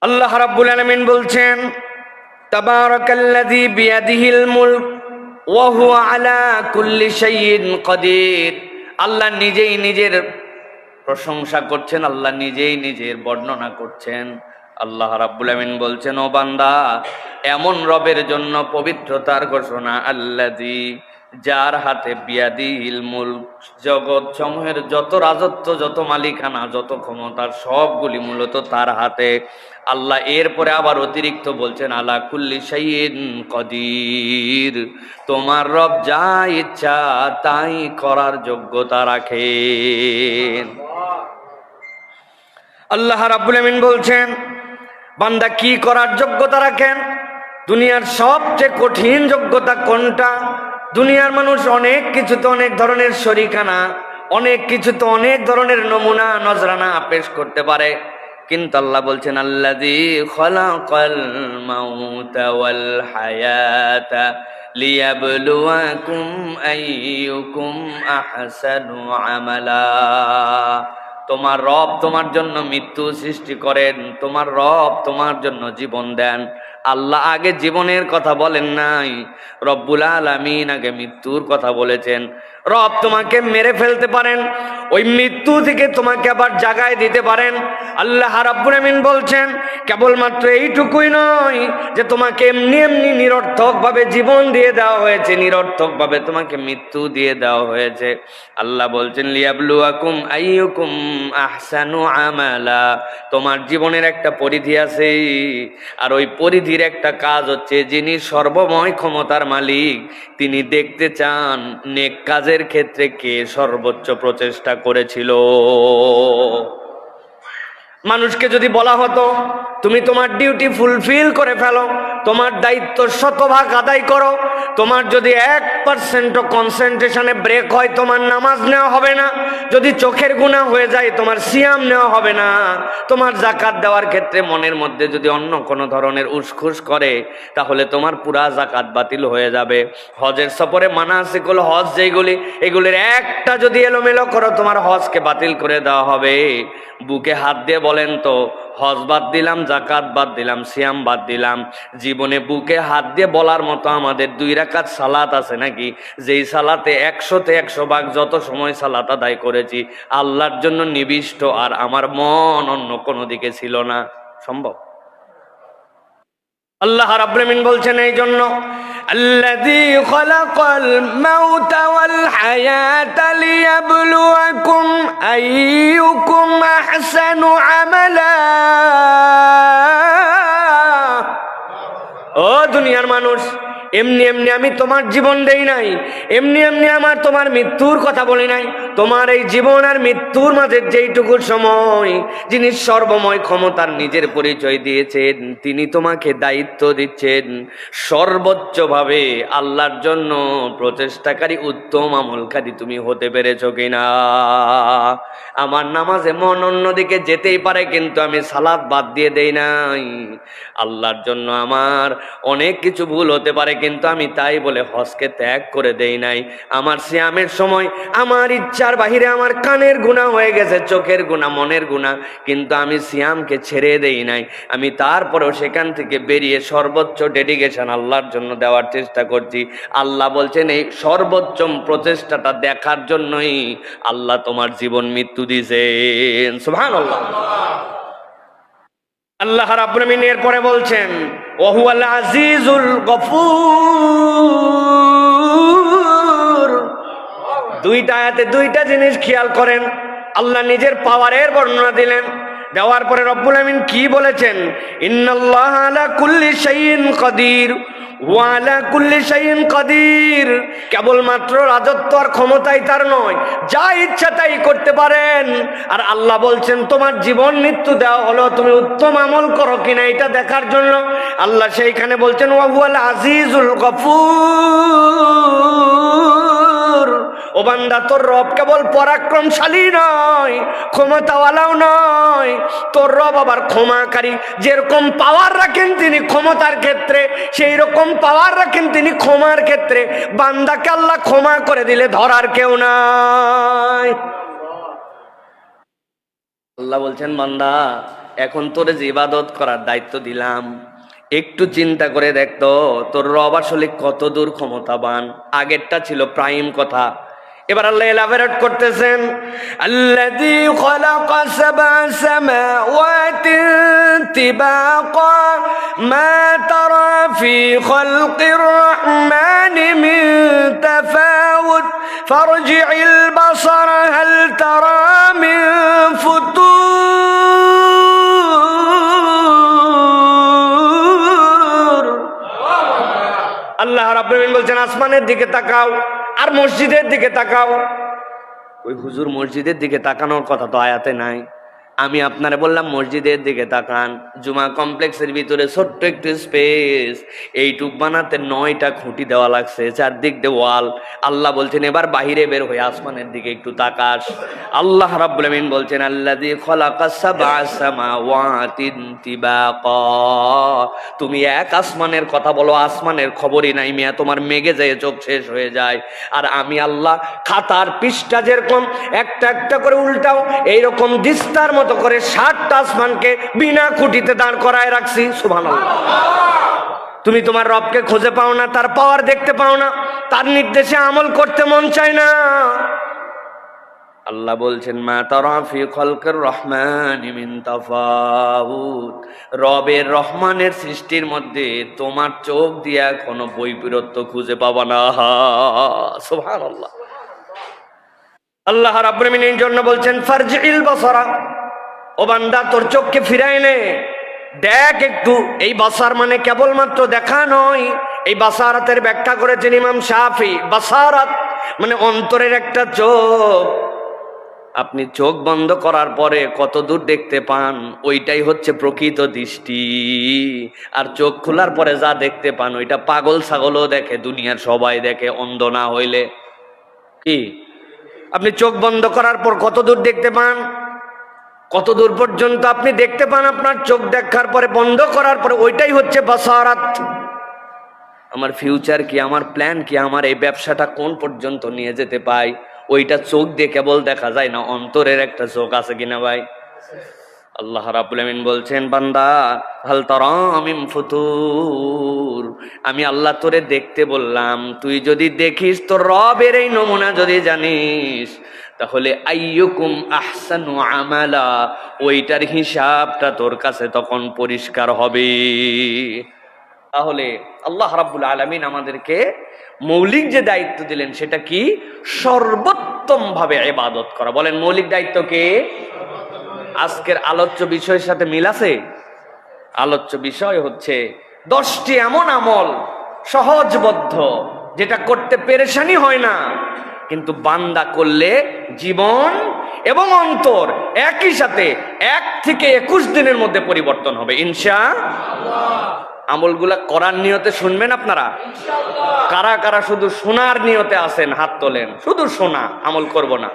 আল্লাহ রাব্বুল আলামিন বলছেন, তাবারাকাল্লাযী বিয়াদিহিল মুলক ওয়া হুয়া আলা কুল্লি শাইইন কাদির। আল্লাহ নিজেই নিজের প্রশংসা করছেন, আল্লাহ নিজেই নিজের বর্ণনা করছেন। আল্লাহ রাব্বুল আলামিন বলছেন, ও বান্দা, এমন রবের জন্য পবিত্রতার ঘোষণা, আল্লাযী, যার হাতে বিয়াদিল মুলক, জগৎ সমূহের যত রাজত্ব, যত মালিকানা, যত ক্ষমতার সবগুলি মূলত তার হাতে। আল্লাহ এরপরে আবার অতিরিক্ত বলছেন, আলা কুল্লি শাইইন কদির, তোমার রব যা ইচ্ছা তাই করার যোগ্যতা রাখেন। আল্লাহ রাব্বুল আমিন বলছেন, বান্দা কি করার যোগ্যতা রাখেন? দুনিয়ার সবচেয়ে কঠিন যোগ্যতা কোনটা? দুনিয়ার মানুষ অনেক কিছুতে অনেক ধরনের শরিকানা, অনেক কিছুতে অনেক ধরনের নমুনা নজরানা পেশ করতে পারে, কিন্তু আল্লাহ বলছেন, আল্লাযী খালাকাল মাউতা ওয়াল হায়াতা লিয়াবলুয়াকুম আইয়ুকুম আহসানু আমালা। তোমার রব তোমার জন্য মৃত্যু সৃষ্টি করেন, তোমার রব তোমার জন্য জীবন দেন। আল্লাহ আগে জীবনের কথা বলেন নাই, রব্বুল আলামিন আগে মৃত্যুর কথা বলেছেন। রব তোমাকে মেরে ফেলতে পারেন, ওই মৃত্যু থেকে তোমাকে আবার জাগায় দিতে পারেন। আল্লাহ রাব্বুল আমিন বলছেন, কেবলমাত্র এইটুকুই নয় যে তোমাকে এমনি এমনি নিরর্থক ভাবে জীবন দিয়ে দেওয়া হয়েছে, নিরর্থক ভাবে তোমাকে মৃত্যু দিয়ে দেওয়া হয়েছে। আল্লাহ বলছেন, লিয়াবলুয়াকুম আইয়ুকুম আহসানু আমালা। তোমার জীবনের একটা পরিধি আছে, আর ওই পরিধির একটা কাজ হচ্ছে, যিনি সর্বময় ক্ষমতার মালিক, তিনি দেখতে চান নেক কাজের ক্ষেত্রে কে সর্বোচ্চ প্রচেষ্টা করেছিল। মানুষকে যদি বলা হতো, তুমি তোমার ডিউটি ফুলফিল করে ফেলো, তোমার দায়িত্ব শতভাগ আদায় করো, তোমার যদি 1% কনসেন্ট্রেশনে ব্রেক হয়, তোমার নামাজ নেওয়া হবে না। যদি চোখের গুনাহ হয়ে যায়, তোমার সিয়াম নেওয়া হবে না। তোমার জাকাত দেওয়ার ক্ষেত্রে মনের মধ্যে যদি অন্য কোনো ধরনের উসখুস করে, তাহলে তোমার পুরা জাকাত বাতিল হয়ে যাবে। হজের সফরে মানাসিকুল হজ যেগুলি, এগুলির একটা যদি এলোমেলো করো, তোমার হজকে বাতিল করে দেওয়া হবে। বুকে হাত দিয়ে বলেন তো, হজ বাদ দিলাম, জাকাত বাদ দিলাম, সিয়াম বাদ দিলাম, জীবনে বুকে হাত দিয়ে বলার মতো আমাদের 2 রাকাত সালাত আছে নাকি? যেই সালাতে 100তে 100 ভাগ যত সময় সালাত আদায় করেছি আল্লাহর জন্য নিবিষ্ট, আর আমার মন অন্য কোনো দিকে ছিল না। সম্ভব? আল্লাহ রাব্বুল আমিন বলছেন এই জন্য, আল্লাযী খালাকাল মাউতা ওয়াল হায়াতা লিয়াবলুয়াকুম আইয়ুকুম আহসানু আমালা। ও দুনিয়ার মানুষ, এমনি এমনি আমি তোমার জীবন দেই নাই, এমনি এমনি আমার তোমার মৃত্যুর কথা বলি নাই। তোমার এই জীবন আর মৃত্যুর মাঝে যেইটুকু সময়, যিনি সর্বময় ক্ষমতার নিজের পরিচয় দিয়েছেন, তিনি তোমাকে দায়িত্ব দিচ্ছেন সর্বোচ্চভাবে আল্লাহর জন্য প্রচেষ্টাকারী, উত্তম আমলকারী তুমি হতে পেরেছ কিনা। আমার নামাজে মন অন্যদিকে যেতেই পারে, কিন্তু আমি সালাত বাদ দিয়ে দেই নাই। আল্লাহর জন্য আমার অনেক কিছু ভুল হতে পারে, কিন্তু আমি তাই বলে হজকে ত্যাগ করে দেই নাই। আমার সিয়ামের সময় আমার ইচ্ছার বাহিরে আমার কানের গুনাহ হয়ে গেছে, চোখের গুনাহ, মনের গুনাহ, কিন্তু আমি সিয়ামকে ছেড়ে দেই নাই। আমি তারপরেও সেখান থেকে বেরিয়ে সর্বোচ্চ ডেডিকেশন আল্লাহর জন্য দেওয়ার চেষ্টা করছি। আল্লাহ বলছেন, এই সর্বোচ্চ প্রচেষ্টাটা দেখার জন্যই আল্লাহ তোমার জীবন মৃত্যু দিয়েছেন। সুবহানাল্লাহ। আল্লাহ রাব্বুল আমিন এরপরে বলছেন, ওয়া হুয়াল আজিজুল গফুর। 2টা আয়াতে 2টা জিনিস খেয়াল করেন। আল্লাহ নিজের পাওয়ারের বর্ণনা দিলেন, দেওয়ার পরে রব্বুল আমিন কি বলেছেন? ইন্নাল্লাহা আলা কুল্লি শাইইন কাদির ওয়া আলা কুল্লি শাইইন কাদির। কেবলমাত্র রাজত্ব আর ক্ষমতাই তার নয়, যা ইচ্ছা তাই করতে পারেন। আর আল্লাহ বলছেন, তোমার জীবন মৃত্যু দেওয়া হলো তুমি উত্তম আমল করো কিনা এটা দেখার জন্য। আল্লাহ সেইখানে বলছেন, ওয়া হুয়াল আজিজুল গফুর। ও বান্দা, তোর রব কেবল পরাক্রমশালী নয়, ক্ষমতাওয়ালাও নয়, তোর রব আবার ক্ষমাকারী। যেরকম পাওয়ার রাখেন তিনি ক্ষমতার ক্ষেত্রে, সেই রকম পাওয়ার রাখেন তিনি ক্ষমার ক্ষেত্রে। বান্দাকে আল্লাহ ক্ষমা করে দিলে ধরার কেউ নাই। আল্লাহ বলছেন, বান্দা এখন তোরে যে ইবাদত করার দায়িত্ব দিলাম, একটু চিন্তা করে দেখতো তোর রব আসলে কত দূর ক্ষমতাবান। আগেরটা ছিল প্রাইম কথা, এবার আল্লাহ এলাবোরেট করতেছেন, আল্লাযী খালাকা সাবআ সামাওয়াতিন তিবাকা মা তারা ফি খালকির রাহমানি মিন তাফাউত ফারজি'ল বাসারা হাল তারা মিন ফুতুর। আল্লাহ রাব্বুল আলামিন বলছেন আসমানের দিকে তাকাও আর মসজিদের দিকে তাকাও। ওই হুজুর মসজিদের দিকে তাকানোর কথা তো আয়াতে নাই। আমি আপনারে বললাম মসজিদের দিকে তাকান, জুমা কমপ্লেক্সের ভিতরে ছোট্ট একটু স্পেস, এইটুক বানাতে 9টা খুঁটি দেওয়া লাগছে, চারদিক দিয়ে ওয়াল। আল্লাহ বলছেন এবার বাহিরে বের হয়ে আসমানের দিকে একটু তাকাস। আল্লাহ রাব্বুল আমিন বলছেন আল্লাযী খালাকাস সাবআ সামাওয়াতিন তিবাকা। তুমি এক আসমানের কথা বলো, আসমানের খবরই নাই মিয়া, তোমার মেঘে যায় চোখ শেষ হয়ে যায়। আর আমি আল্লাহ খাতার পৃষ্ঠা যেরকম একটা একটা করে উল্টাও, এইরকম দিস্তার মতো করে 7টা আসমানকে বিনা খুঁটিতে দাঁড় করায় রাখছি। সুবহানাল্লাহ। তুমি তোমার রবকে খুঁজে পাও না, তার পাওয়ার দেখতে পাও না, তার নির্দেশে আমল করতে মন চায় না। আল্লাহ বলছেন মা তারা ফি খালকির রহমানি মিন তাফাউত। রবের রহমানের সৃষ্টির মধ্যে তোমার চোখ দিয়া কোনো বৈপরীত্য খুঁজে পাবা না। সুবহানাল্লাহ। আল্লাহ রাব্বুল আমিন এই জন্য বলছেন ফারজি'ল বাসারা, ও বান্দা তোর চোখকে ফিরাই নে, দেখ একটু। এই বাসার মানে কেবলমাত্র দেখা নয়, এই বাসারাতের ব্যাখ্যা করেছেন ইমাম শাফি। বাসারাত মানে অন্তরের একটা চোখ। আপনি চোখ বন্ধ করার পরে কত দূর দেখতে পান, ওইটাই হচ্ছে প্রকৃত দৃষ্টি। আর চোখ খোলার পরে যা দেখতে পান ওইটা পাগল ছাগলও দেখে, দুনিয়ার সবাই দেখে, অন্ধ না হইলে। কি আপনি চোখ বন্ধ করার পর কত দূর দেখতে পান, কত দূর পর্যন্ত আপনি দেখতে পান আপনার চোখ দেখার পরে, বন্ধ করার পরে, ওইটাই হচ্ছে বাসারাত। আমার ফিউচার কি, আমার প্ল্যান কি, আমার এই ব্যবসাটা কোন পর্যন্ত নিয়ে যেতে পাই, ওইটা চোখ দিয়ে কেবল দেখা যায় না, অন্তরের একটা চোখ আছে কিনা ভাই। আল্লাহ রাব্বুল আমিন বলছেন বান্দা হাল তারা মিন ফুতুর, আমি আল্লাহ তোরে দেখতে বললাম, তুই যদি দেখিস, তোর রবের এই নমুনা যদি জানিস, তাহলে আইয়ুকুম আহসানু আমালা, ওইটার হিসাবটা তোর কাছে তখন পরিষ্কার হবে। তাহলে আল্লাহ রাব্বুল আলামিন আমাদেরকে মৌলিক যে দায়িত্ব দিলেন সেটা কি? সর্বোত্তম ভাবে ইবাদত করা। বলেন মৌলিক দায়িত্ব কি? আজকের আলোচ্য বিষয়ের সাথে মিল আছে? আলোচ্য বিষয় হচ্ছে 10টি এমন আমল সহজবদ্ধ, যেটা করতে পেরেশানি হয় না, কিন্তু বান্দা করলে জীবন এবং অন্তর একই সাথে 1 থেকে 21 দিনের মধ্যে পরিবর্তন হবে ইনশাআল্লাহ। আমলগুলা করার নিয়তে শুনবেন আপনারা? কারা কারা শুধু শোনার নিয়তে আছেন হাত তোলেন। শুধু শোনা, আমল করব না।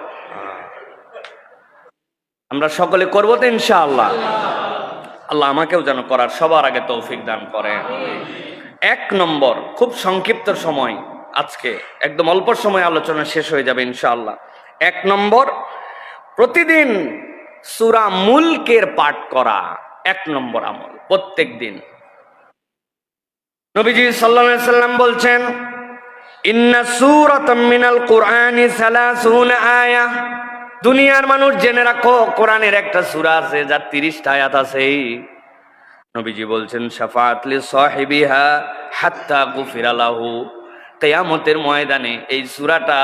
আমরা সকলে করবো তো ইনশাআল্লাহ। আল্লাহ আমাকেও যেন করার সবার আগে তৌফিক দান করেন। 1 নম্বর, খুব সংক্ষিপ্ত সময়, আজকে একদম অল্প সময় আলোচনা শেষ হয়ে যাবে ইনশাআল্লাহ। 1 নম্বর, প্রতিদিন সূরা মুলকের পাঠ করা 1 নম্বর আমল, প্রত্যেক দিন। নবীজি সাল্লাল্লাহু আলাইহি সাল্লাম বলছেন ইন্না সূরাতাম মিনাল কুরআনি 30 আয়াহ। দুনিয়ার মানুষ জেনে রাখো, কোরআনের একটা সূরা আছে যার 30টা আয়াত আছে। নবীজি বলছেন শাফাআত লি সাহিবিহা হাত্তা গুফিরা লাহু। কিয়ামতের ময়দানে এই সূরাটা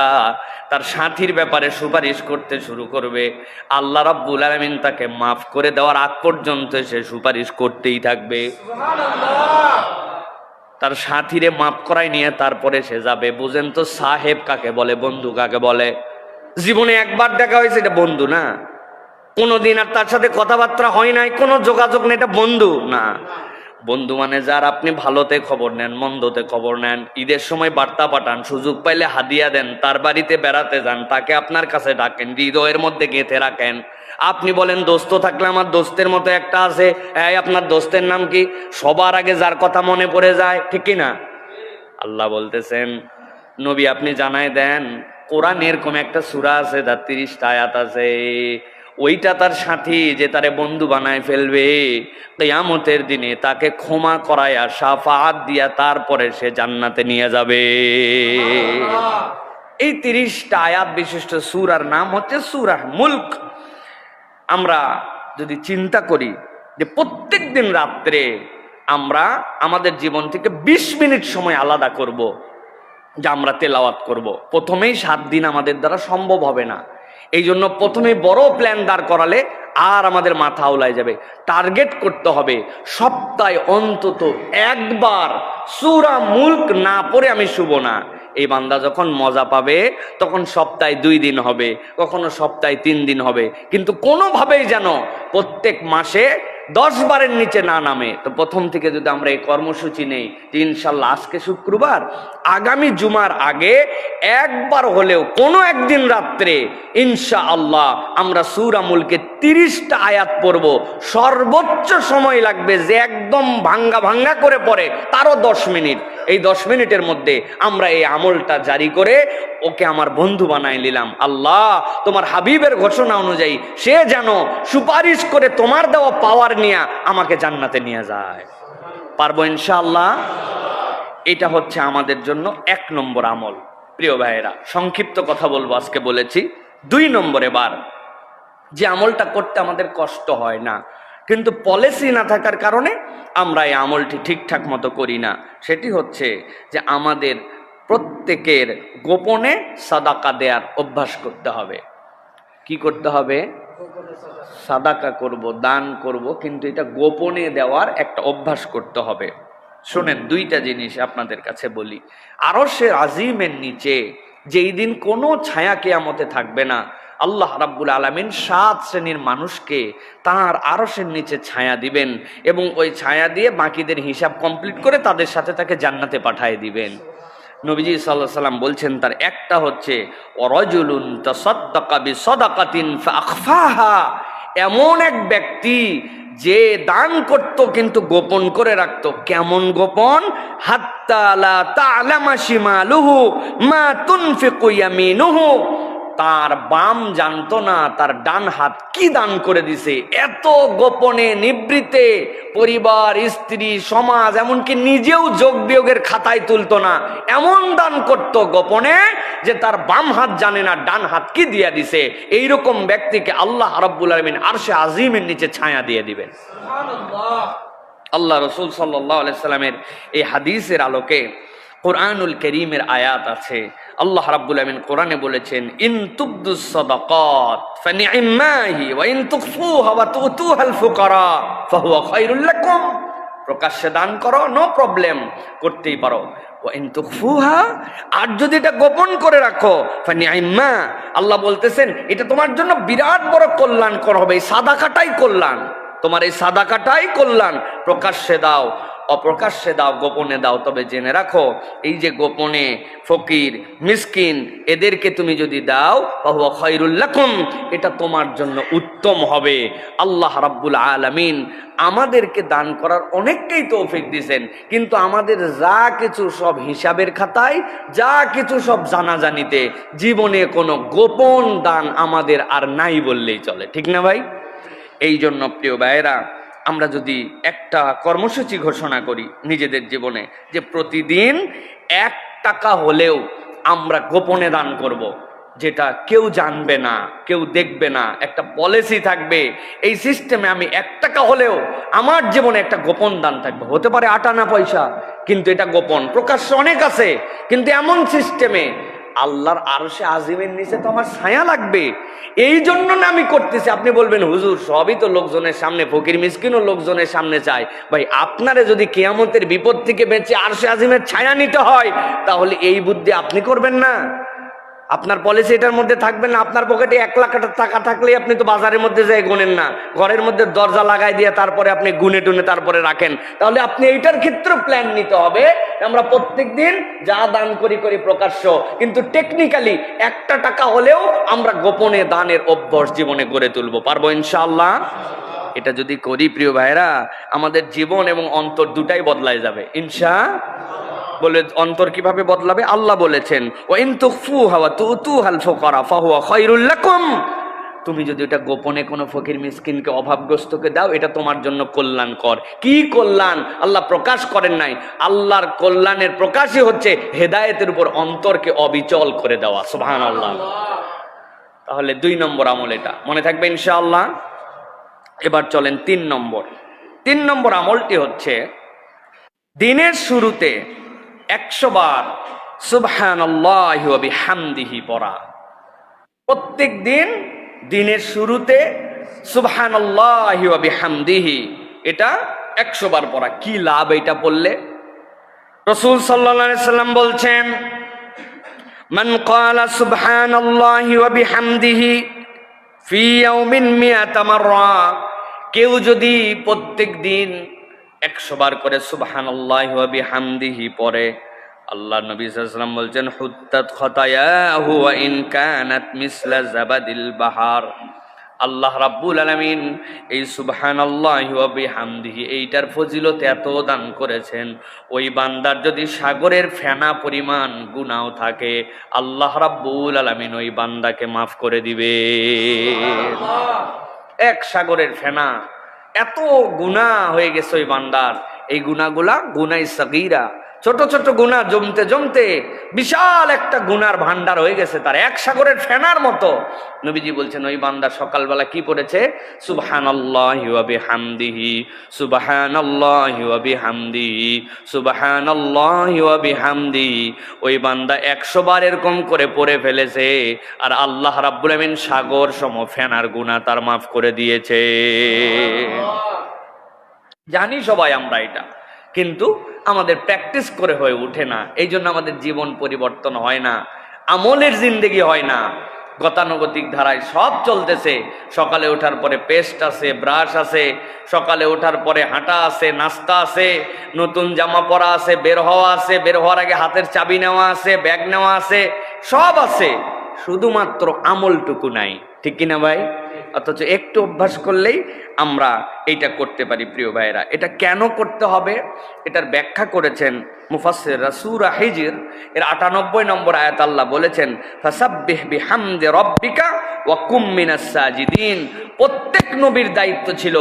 তার সাথীর ব্যাপারে সুপারিশ করতে শুরু করবে। আল্লাহ রাব্বুল আলামিন তাকে মাফ করে দেওয়ার আগ পর্যন্ত সে সুপারিশ করতেই থাকবে। সুবহানাল্লাহ। তার সাথীরে মাফ করাই নিয়ে তারপরে সে যাবে। বুঝেন তো সাহেব কাকে বলে, বন্ধু কাকে বলে? জীবনে একবার দেখা হয়েছে, এটা বন্ধু না। কোনোদিন আর তার সাথে কথাবার্তা হয় নাই, কোনো যোগাযোগ নেই, এটা বন্ধু না। বন্ধু মানে যার আপনি ভালোতে খবর নেন, মন্দতে খবর নেন, ঈদের সময় বার্তা পাঠান, সুযোগ পাইলে হাদিয়া দেন, তার বাড়িতে বেড়াতে যান, তাকে আপনার কাছে ডাকেন, হৃদয়ের মধ্যে গেঁথে রাখেন। আপনি বলেন দোস্ত থাকলে আমার দোস্তের মতো একটা আছে, এই আপনার দোস্তের নাম কি? সবার আগে যার কথা মনে পড়ে যায়, ঠিক কি না? আল্লাহ বলতেছেন নবী আপনি জানায় দেন, কোরআন এরকম একটা সূরা আছে যার 30টা আয়াত আছে, ওইটা তার সাথী যে তারে বন্ধু বানায় ফেলবে, কিয়ামতের দিনে তাকে ক্ষমা করায়া শাফাআত দিয়া তারপরে সে জান্নাতে নিয়ে যাবে। এই 30টা আয়াত বিশিষ্ট সূরার নাম হচ্ছে সূরা মুলক। আমরা যদি চিন্তা করি যে প্রত্যেক দিন রাত্রে আমরা আমাদের জীবন থেকে 20 মিনিট সময় আলাদা করব, যে আমরা তেলাওয়াত করব, প্রথমেই 7 দিন আমাদের দ্বারা সম্ভব হবে না। এই জন্য প্রথমেই বড় প্ল্যান দাঁড় করালে আর আমাদের মাথা আউলায় যাবে। টার্গেট করতে হবে সপ্তাহে অন্তত একবার সূরা মুলক না পড়ে আমি শুব না। এই বান্দা যখন মজা পাবে তখন সপ্তাহে 2 দিন হবে, কখনো সপ্তাহে 3 দিন হবে, কিন্তু কোনোভাবেই যেন প্রত্যেক মাসে 10 বারের নিচে না নামে। তো প্রথম থেকে যদি আমরা এই কর্মসূচি নেই, ইনশাল্লাহ আজকে শুক্রবার, আগামী জুমার আগে একবার হলেও কোনো একদিন রাত্রে ইনশাআল্লাহ আমরা সূরা মুলকে 30টা আয়াত পড়ব। সর্বোচ্চ সময় লাগবে যে একদম ভাঙ্গা ভাঙ্গা করে পড়ে তারও 10 মিনিট। এই 10 মিনিটের মধ্যে আমরা এই আমলটা জারি করে ওকে আমার বন্ধু বানাই নিলাম। আল্লাহ তোমার হাবিবের ঘোষণা অনুযায়ী সে যেন সুপারিশ করে তোমার দেওয়া পাওয়ার নিয়ে আমাকে জান্নাতে নিয়ে যায়। পারবো ইনশাআল্লাহ? এটা হচ্ছে আমাদের জন্য 1 নম্বর আমল। প্রিয় ভাইয়েরা, সংক্ষিপ্ত কথা বলবো, আজকে বলেছি 2 নম্বরে বার যে আমলটা করতে আমাদের কষ্ট হয় না, কিন্তু পলিসি না থাকার কারণে আমরা এই আমলটি ঠিকঠাক মতো করি না। সেটি হচ্ছে যে আমাদের প্রত্যেকের গোপনে সাদাকা দেওয়ার অভ্যাস করতে হবে। কি করতে হবে? সাদাকা করব, দান করব, কিন্তু এটা গোপনে দেওয়ার একটা অভ্যাস করতে হবে। শোনেন, 2টা জিনিস আপনাদের কাছে বলি। আরশের আজিমের নিচে যেই দিন কোনো ছায়া কিয়ামতে থাকবে না, আল্লাহ রাব্বুল আলামিন 7 শ্রেণীর মানুষকে তার আরশের নিচে ছায়া দিবেন, এবং ওই ছায়া দিয়ে বাকিদের হিসাব কমপ্লিট করে তাদের সাথে তাকে জান্নাতে পাঠিয়ে দিবেন। নবীজি সাল্লাল্লাহু আলাইহি সাল্লাম বলছেন তার একটা হচ্ছে ওয়ারাজুলুন তাসাদ্দাকা বিসাদাকাতিন ফাআখফাহা, এমন এক ব্যক্তি যে দান করত কিন্তু গোপন করে রাখত। কেমন গোপন? হাত্তা লা তা'লামা শিমালুহু মা তুনফিকু ইয়ামিনুহু, তার বাম জানতো না তার ডান হাত কি দান করে দিছে। এত গোপনে নিবৃতে পরিবার, স্ত্রী, সমাজ, এমনকি নিজেও যোগ বিয়োগের খাতায় তুলতো না, এমন দান করত গোপনে যে তার বাম হাত জানে না ডান হাত কি দিয়া দিছে। এইরকম ব্যক্তিকে আল্লাহ রাব্বুল আলামিন আরশে আজিমের নিচে ছায়া দিয়ে দিবেন। সুবহানাল্লাহ। আল্লাহ রাসূল সাল্লাল্লাহু আলাইহি সাল্লামের এই হাদিসের আলোকে কোরআনুল কারীমের আয়াত আছে। আল্লাহ রাব্বুল আলামিন কোরআনে বলেছেন, ইন তুবদুস সাদাকাত ফানি'মাহি ওয়া ইন তুখফুহা ওয়া তুতুহাল ফুকারা ফাহুয়া খায়রুল লাকুম, প্রকাশ্যে দান করো, নো প্রবলেম, করতেই পারো। ওয়া ইন তুখফুহা, আর যদি এটা গোপন করে রাখো, ফানি'মা, আল্লাহ বলতেছেন এটা তোমার জন্য বিরাট বড় কল্যাণকর হবে। এই সাদাকাটাই কল্যাণ, তোমার এই সাদাকাটাই কল্যাণ। প্রকাশ্যে দাও, অপ্রকাশ্যে দাও, গোপনে দাও, তবে জেনে রাখো এই যে গোপনে ফকির, মিসকিন, এদেরকে তুমি যদি দাও ফাহুয়া খায়রুল লাকুম, এটা তোমার জন্য উত্তম হবে। আল্লাহ রাব্বুল আলামিন আমাদেরকে দান করার অনেককেই তৌফিক দিয়েছেন, কিন্তু আমাদের যা কিছু সব হিসাবের খাতায়, যা কিছু সব জানাজানিতে, জীবনে কোনো গোপন দান আমাদের আর নাই বললেই চলে, ঠিক না ভাই? এই জন্য প্রিয় ভাইয়েরা, আমরা যদি একটা কর্মসূচি ঘোষণা করি নিজেদের জীবনে যে প্রতিদিন 1 টাকা হলেও আমরা গোপনে দান করব, যেটা কেউ জানবে না, কেউ দেখবে না, একটা পলিসি থাকবে এই সিস্টেমে, আমি 1 টাকা হলেও আমার জীবনে একটা গোপন দান থাকবে। হতে পারে 8 আনা পয়সা, কিন্তু এটা গোপন, প্রকাশ্যে অনেক আছে, কিন্তু এমন সিস্টেমে আল্লাহর আরশে আজিমের নিচে তো আমার ছায়া লাগবে, এই জন্য না আমি করতেছি। আপনি বলবেন হুজুর সবই তো লোকজনের সামনে, ফকির মিসকিনও লোকজনের সামনে চায়। ভাই, আপনারে যদি কিয়ামতের বিপদ থেকে বেঁচে আরশে আজিমের ছায়া নিতে হয়, তাহলে এই বুদ্ধি আপনি করবেন না? আপনার পলিসি এটার মধ্যে থাকবে না? আপনার পকেটে 1 লাখ টাকা থাকলেই আপনি তো বাজারের মধ্যে যাই গোনেন না, ঘরের মধ্যে দরজা লাগাই দিয়ে তারপরে আপনি গুনে টুনে তারপরে রাখেন। তাহলে আপনি এইটার ক্ষেত্রে প্ল্যান নিতে হবে, আমরা প্রত্যেক দিন যা দান করি প্রকাশ্য, কিন্তু টেকনিক্যালি 1 টাকা হলেও আমরা গোপনে দানের অভ্যাস জীবনে গড়ে তুলবো। পারবো ইনশাআল্লাহ? এটা যদি করি প্রিয় ভাইরা, আমাদের জীবন এবং অন্তর দুটাই বদলায় যাবে ইনশাআল্লাহ। বলে অন্তর কিভাবে বদলাবে? আল্লাহ বলেছেন ওয়া ইন তুখফুহা ওয়া তুতুহাল ফুকারা ফাহুয়া খায়রুল লাকুম, তুমি যদি এটা গোপনে কোনো ফকির মিসকিনকে অভাবগ্রস্তকে দাও, এটা তোমার জন্য কল্যাণকর। কি কল্যাণ আল্লাহ প্রকাশ করেন নাই। আল্লাহর কল্যাণের প্রকাশই হচ্ছে হেদায়েতের উপর অন্তরকে অবিচল করে দেওয়া। সুবহানাল্লাহ। তাহলে 2 নম্বর আমল, এটা মনে থাকবে ইনশাআল্লাহ। এবার চলেন 3 নম্বর। 3 নম্বর আমলটি হচ্ছে দিনের শুরুতে 100 বার সুবহানাল্লাহি ওয়া বিহামদিহি পড়া। প্রত্যেক দিন দিনের শুরুতে সুবহানাল্লাহি ওয়া বিহামদিহি এটা 100 বার পড়া। কি লাভ এটা পড়লে? রাসূল সাল্লাল্লাহু আলাইহি সাল্লাম বলছেন, মান ক্বালা সুবহানাল্লাহি ওয়া বিহামদিহি ফি ইয়াউমিন মিআতা মাররা, কেউ যদি প্রত্যেক দিন 100 বার করে সুবহানাল্লাহি ওয়া বিহামদিহি পড়ে, আল্লাহ নবী সাল্লাল্লাহু আলাইহি ওয়াসাল্লাম বলছেন, হুত্তাত খতায়াহু ওয়া ইন কানাত মিসলা জাবাদিল বাহার। আল্লাহ রাব্বুল আলামিন এই সুবহানাল্লাহি ওয়া বিহামদিহি এইটার ফজিলত এত দান করেছেন, ওই বান্দার যদি সাগরের ফেনা পরিমাণ গুনাহ থাকে, আল্লাহ রাব্বুল আলামিন ওই বান্দাকে মাফ করে দিবে। এক সাগরের ফেনা, এত গুনাহ হয়ে গেছে ওই বান্দার। এই গুনাহগুলা গুনাহ সাগীরা, ছোট ছোট গুনাহ জমতে জমতে বিশাল একটা গুনার ভান্ডার হয়ে গেছে তার, এক সাগরের ফেনার মতো। নবীজি বলছেন ওই বান্দা সকালবেলা কি পড়েছে? সুবহানাল্লাহি ওয়া বিহামদিহি, সুবহানাল্লাহি ওয়া বিহামদিহি, সুবহানাল্লাহি ওয়া বিহামদিহি। ওই বান্দা 100 বার এরকম করে পড়ে ফেলেছে, আর আল্লাহ রাব্বুল আমিন সাগর সম ফেনার গুনাহ তার মাফ করে দিয়েছে। জানি সবাই আমরা এটা, কিন্তু আমাদের প্র্যাকটিস করে হয়ে ওঠে না। এই জন্য আমাদের জীবন পরিবর্তন হয় না, আমলের জিন্দেগি হয় না। গতানুগতিক ধারায় সব চলতেছে। সকালে ওঠার পরে পেস্ট আছে, ব্রাশ আছে, সকালে ওঠার পরে হাঁটা আছে, নাস্তা আছে, নতুন জামা পরা আছে, বের হওয়া আছে, বের হওয়ার আগে হাতের চাবি নেওয়া আছে, ব্যাগ নেওয়া আছে, সব আছে, শুধুমাত্র আমলটুকু নাই। ঠিক কিনা ভাই? অথচ একটু অভ্যাস করলেই আমরা এইটা করতে পারি। প্রিয় ভাইরা, এটা কেন করতে হবে এটার ব্যাখ্যা করেছেন মুফাসসিররা। সূরা হিজর এর ৯৮ নম্বর আয়াত আল্লাহ বলেছেন, ফাসাব্বিহ বিহামদি রাব্বিকা ওয়া কুম মিনাস সাজিদিন। প্রত্যেক নবীর দায়িত্ব ছিল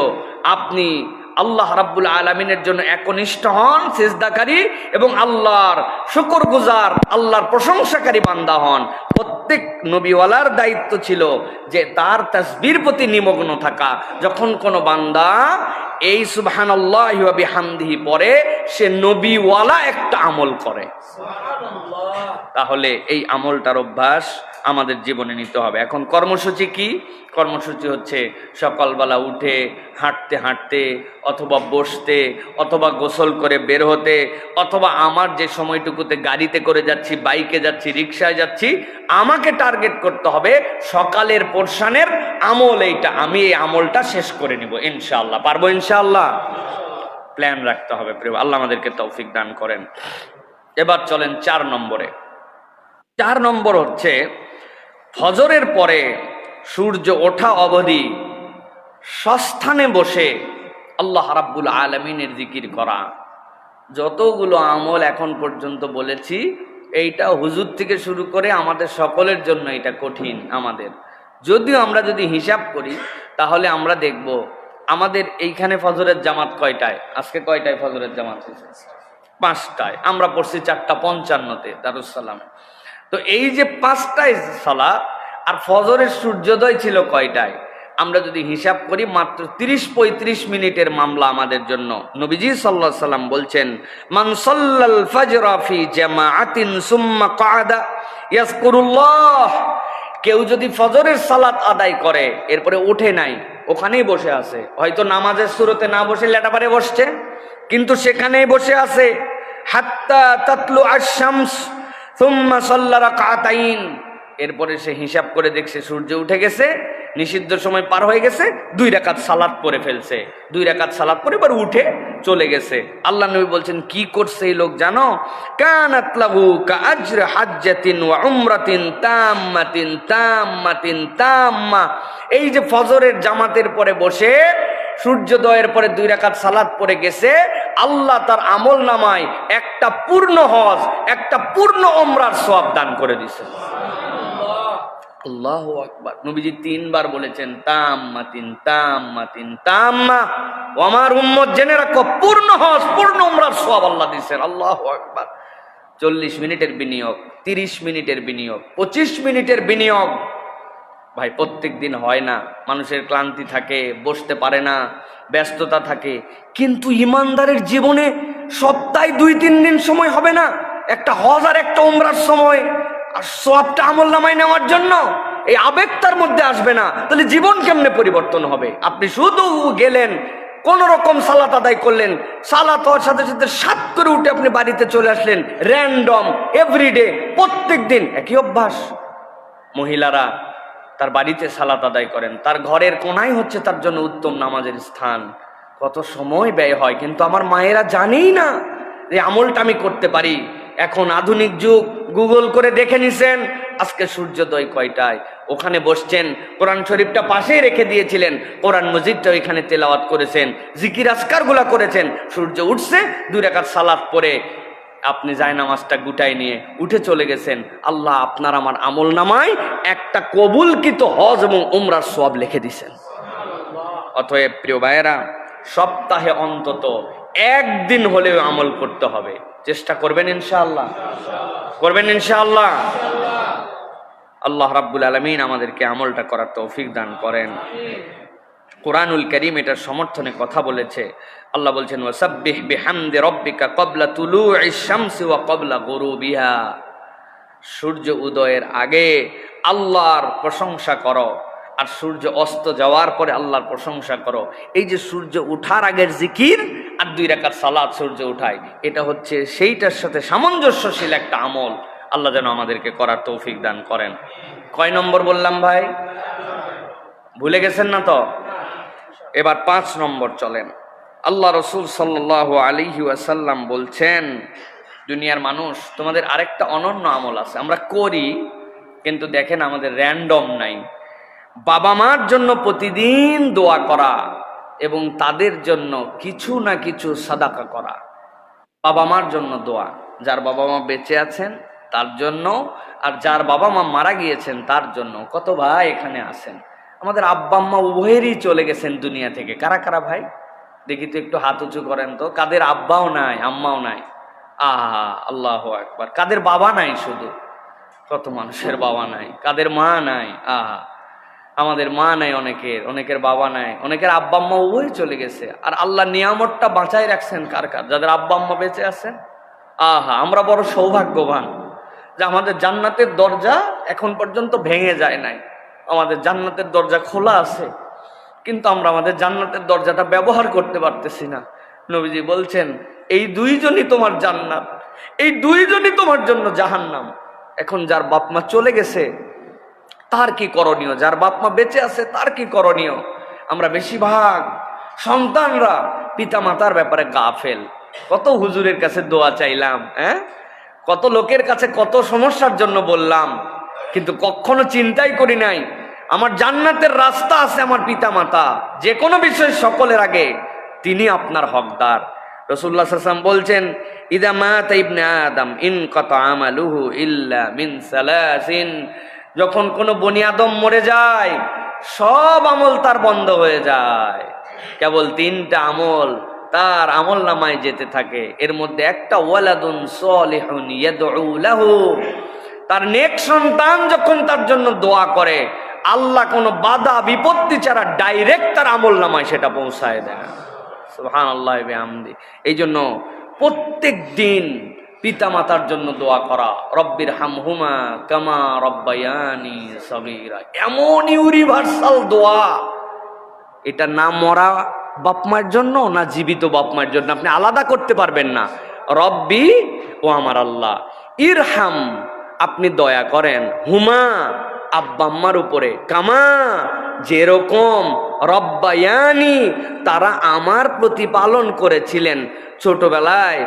আপনি আল্লাহ রাব্বুল আলামিনের জন্য একনিষ্ঠ হন, সিজদাকারী, এবং আল্লাহর শুকরগুজার, আল্লাহর প্রশংসাকারী বান্দা হন। প্রত্যেক নবীওয়ালার দায়িত্ব ছিল যে তার তাসবির প্রতি নিমগ্ন থাকা। যখন কোনো বান্দা এই সুবহানাল্লাহি ওয়া বিহামদিহি পড়ে, সে নবীওয়ালা একটা আমল করে। তাহলে এই আমলটার অভ্যাস আমাদের জীবনে নিতে হবে। এখন কর্মসূচি কি? কর্মসূচি হচ্ছে সকালবেলা উঠে হাঁটতে হাঁটতে, অথবা বসতে, অথবা গোসল করে বের হতে, অথবা আমার যে সময়টুকুতে গাড়িতে করে যাচ্ছি, বাইকে যাচ্ছি, রিক্সায় যাচ্ছি, আমাকে টার্গেট করতে হবে সকালের পোরশনের আমল এইটা, আমি এই আমলটা শেষ করে নিব ইনশাআল্লাহ। পারবো ইনশাআল্লাহ? প্ল্যান রাখতে হবে। প্রিয় আল্লাহ আমাদেরকে তৌফিক দান করেন। এবার চলেন 4 নম্বরে। 4 নম্বর হচ্ছে ফজরের পরে সূর্য ওঠা অবধি সস্থানে বসে আল্লাহ রাব্বুল আলামিনের জিকির করা। যতগুলো আমল এখন পর্যন্ত বলেছি, এইটা হুজুর থেকে শুরু করে আমাদের সকলের জন্য এটা কঠিন আমাদের। যদিও আমরা যদি হিসাব করি তাহলে আমরা দেখব আমাদের এইখানে ফজরের জামাত কয়টায়? আজকে কয়টায় ফজরের জামাত হয়েছে? 5টায়। আমরা পড়ছি 4:55-তে দারুস-সালামে। তো এই যে 5টায় সালাত, আর ফজরের সূর্যোদয় ছিল কয়টায়? আমরা যদি হিসাব করি মাত্র 30-35 মিনিটের মামলা আমাদের জন্য। নবীজি সাল্লাল্লাহু আলাইহি সাল্লাম বলছেন, মান সাল্লাল ফাজরা ফি জামাআতিন সুম্মা ক্বাদা ইয়াযকুরুল্লাহ, কেউ যদি ফজরের সালাত আদায় করে এরপরে উঠে নাই, ওখানেই বসে আছে, হয়তো নামাজের শুরুতে না বসে লেটাপারে বসছে, কিন্তু সেখানেই বসে আছে, হাত্তা তাতলু আশ-শামস সুম্মা সাল্লা রাকাতাইন, এরপরে সে হিসাব করে দেখছে সূর্য উঠে গেছে, নিষিদ্ধ সময় পার হয়ে গেছে, 2 রাকাত সালাত পড়ে ফেলছে, 2 রাকাত সালাত পড়ে এবার উঠে চলে গেছে। আল্লাহ নবী বলছেন কি করছে এই লোক জানো? কানাত লাহু কাআজরি হাজ্জাতিন ওয়া উমরাতিন তাম্মাতিন তাম্মাতিন তাম্মা। এই যে ফজরের জামাতের পরে বসে সূর্যোদয়ের পরে 2 রাকাত সালাত পড়ে গেছে, আল্লাহ তার আমল নামায় একটা পূর্ণ হজ, একটা পূর্ণ উমরার সওয়াব দান করে দিয়েছে। আল্লাহু আকবার। নবীজি 3 বার বলেছেন তাম্মাতিন তাম্মাতিন তাম্মা। ও আমার উম্মত জেনে রাখো, পূর্ণ হজ পূর্ণ উমরার সওয়াব আল্লাহ দিয়েছেন। আল্লাহু আকবার। 40 মিনিটের বিনিয়োগ, 30 মিনিটের বিনিয়োগ, 25 মিনিটের বিনিয়োগ। ভাই প্রত্যেক দিন হয় না, মানুষের ক্লান্তি থাকে, বসতে পারে না, ব্যস্ততা থাকে, কিন্তু ইমানদারের জীবনে সপ্তাহে 2-3 দিন সময় হবে না একটা হজ আর একটা উমরার সময় আর সবটা আমলনামায় নেওয়ার জন্য? এই আবেগ তার মধ্যে আসবে না, তাহলে জীবন কেমনে পরিবর্তন হবে? আপনি শুধু গেলেন, কোন রকম সালাত আদায় করলেন, সালাত হওয়ার সাথে সাথে সাত করে উঠে আপনি বাড়িতে চলে আসলেন, র্যান্ডম এভরিডে, প্রত্যেক দিন একই অভ্যাস। মহিলারা তার বাড়িতে সালাত আদায় করেন, তার ঘরের কোনায় হচ্ছে তার জন্য উত্তম নামাজের স্থান। কত সময় ব্যয় হয়, কিন্তু আমার মায়েরা জানেই না যে আমলটা আমি করতে পারি। এখন আধুনিক যুগ, গুগল করে দেখে নিছেন আজকে সূর্যোদয় কয়টায়, ওখানে বসছেন, কোরআন শরীফটা পাশেই রেখে দিয়েছিলেন, কোরআন মজিদটা ওইখানে তেলাওয়াত করেছেন, জিকির আজকার গুলা করেছেন, সূর্য উঠছে 2 রাকাত সালাত পরে আপনি জায়নামাজটা গুটাই নিয়ে উঠে চলে গেছেন। আল্লাহ আপনার আমার আমল নামায় একটা কবুলকৃত হজ এবং উমরার সওয়াব লিখে দিছেন। অতএব প্রিয় ভাইয়েরা, সপ্তাহে অন্তত একদিন হলেও আমল করতে হবে। চেষ্টা করবেন ইনশাআল্লাহ? করবেন ইনশাআল্লাহ? আল্লাহ রাব্বুল আলামিন আমাদেরকে আমলটা করার তৌফিক দান করেন। কুরআনুল কারীম এটার সমর্থনে কথা বলেছে। আল্লাহ বলছেন ওয়াসাব্বিহ বিহামদি রাব্বিকা ক্বাবলা তুলুইশ শামসি ওয়া ক্বাবলা গুরুবিহা। সূর্য উদয়ের আগে আল্লাহর প্রশংসা করো, আর সূর্য অস্ত যাওয়ার পরে আল্লাহর প্রশংসা করো। এই যে সূর্য উঠার আগের জিকির আর 2 রাকাত সালাত সূর্য উঠায়, এটা হচ্ছে সেইটার সাথে সামঞ্জস্যশীল একটা আমল। আল্লাহ যেন আমাদেরকে করার তৌফিক দান করেন। কয় নম্বর বললাম ভাই? ভুলে গেছেন না তো? এবার 5 নম্বর চলেন। আল্লাহ রসুল সাল্লাল্লাহু আলাইহি ওয়াসাল্লাম বলছেন, দুনিয়ার মানুষ, তোমাদের আরেকটা অনন্য আমল আছে, আমরা করি কিন্তু দেখেন আমাদের র্যান্ডম নাই। বাবা মার জন্য প্রতিদিন দোয়া করা এবং তাদের জন্য কিছু না কিছু সাদাকা করা। বাবা মার জন্য দোয়া, যার বাবা মা বেঁচে আছেন তার জন্য, আর যার বাবা মা মারা গিয়েছেন তার জন্য। কত ভাই এখানে আছেন, আমাদের আব্বা আম্মা উভয়েরই চলে গেছেন দুনিয়া থেকে। কারা কারা ভাই দেখি তো, একটু হাত উঁচু করেন তো। কাদের আব্বাও নাই, আম্মাও নাই? আহা, আল্লাহু আকবার। কাদের বাবা নাই? শুধু কত মানুষের বাবা নাই। কাদের মা নাই? আহা, আমাদের মা নাই, অনেকের বাবা নাই, অনেকের আব্বা আম্মা উভয় চলে গেছে। আর আল্লাহ নিয়ামতটা বাঁচাই রাখছেন কার কার? যাদের আব্বা আম্মা বেঁচে আছেন। আহা, আমরা বড় সৌভাগ্যবান যে আমাদের জান্নাতের দরজা এখন পর্যন্ত ভেঙে যায় নাই। আমাদের জান্নাতের দরজা খোলা আছে, কিন্তু আমরা আমাদের জান্নাতের দরজাটা ব্যবহার করতে পারতেছি না। নবীজি বলছেন এই 2 জনই তোমার জান্নাত, এই 2 জনই তোমার জন্য জাহান্নাম। এখন যার বাপ মা চলে গেছে তার কি করণীয়? যার বাপ মা বেঁচে আছে তার কি করণীয়? আমরা বেশিরভাগ সন্তানরা পিতা মাতার ব্যাপারে গাফেল। কত হুজুরের কাছে দোয়া চাইলাম, কত লোকের কাছে কত সমস্যার জন্য বললাম, কিন্তু কখনো চিন্তাই করি নাই আমার জান্নাতের রাস্তা আছে আমার পিতা মাতা। যে কোনো বিষয় সকলের আগে তিনি আপনার হকদার। রাসূলুল্লাহ সাল্লাল্লাহু আলাইহি ওয়াসাল্লাম বলছেন, ইদা মাতা ইবনে আদম ইনকাতা আমালুহু ইল্লা মিন সালাসিন। যখন কোনো বনি আদম মরে যায় সব আমল তার বন্ধ হয়ে যায়, কেবল 3টা আমল তার আমল নামায় যেতে থাকে। এর মধ্যে একটা ওয়ালাদুন সলিহুন ইয়াদউ লাহু, তার নেক সন্তান যখন তার জন্য দোয়া করে আল্লাহ কোনো বাধা বিপত্তি ছাড়া ডাইরেক্ট তার আমল নামায় সেটা পৌঁছায় দেয়। সুবহানাল্লাহ ওয়া বিহামদি। এই জন্য প্রত্যেক দিন পিতা মাতার জন্য দোয়া করা, রব্বির হামহুমা কামা রব্বায়ানি সগীরা, এমন ইউনিভার্সাল দোয়া। এটা না মরা বাপ মায়ের জন্য না জীবিত বাপ মায়ের জন্য, আপনি আলাদা করতে পারবেন না। রব্বি, ও আমার আল্লাহ, ইরহাম, আপনি দয়া করেন, হুমা, আব্বা আম্মার উপরে, কামা, যেরকম রব্বায়ানি, তারা আমার প্রতিপালন করেছিলেন। ছোটবেলায়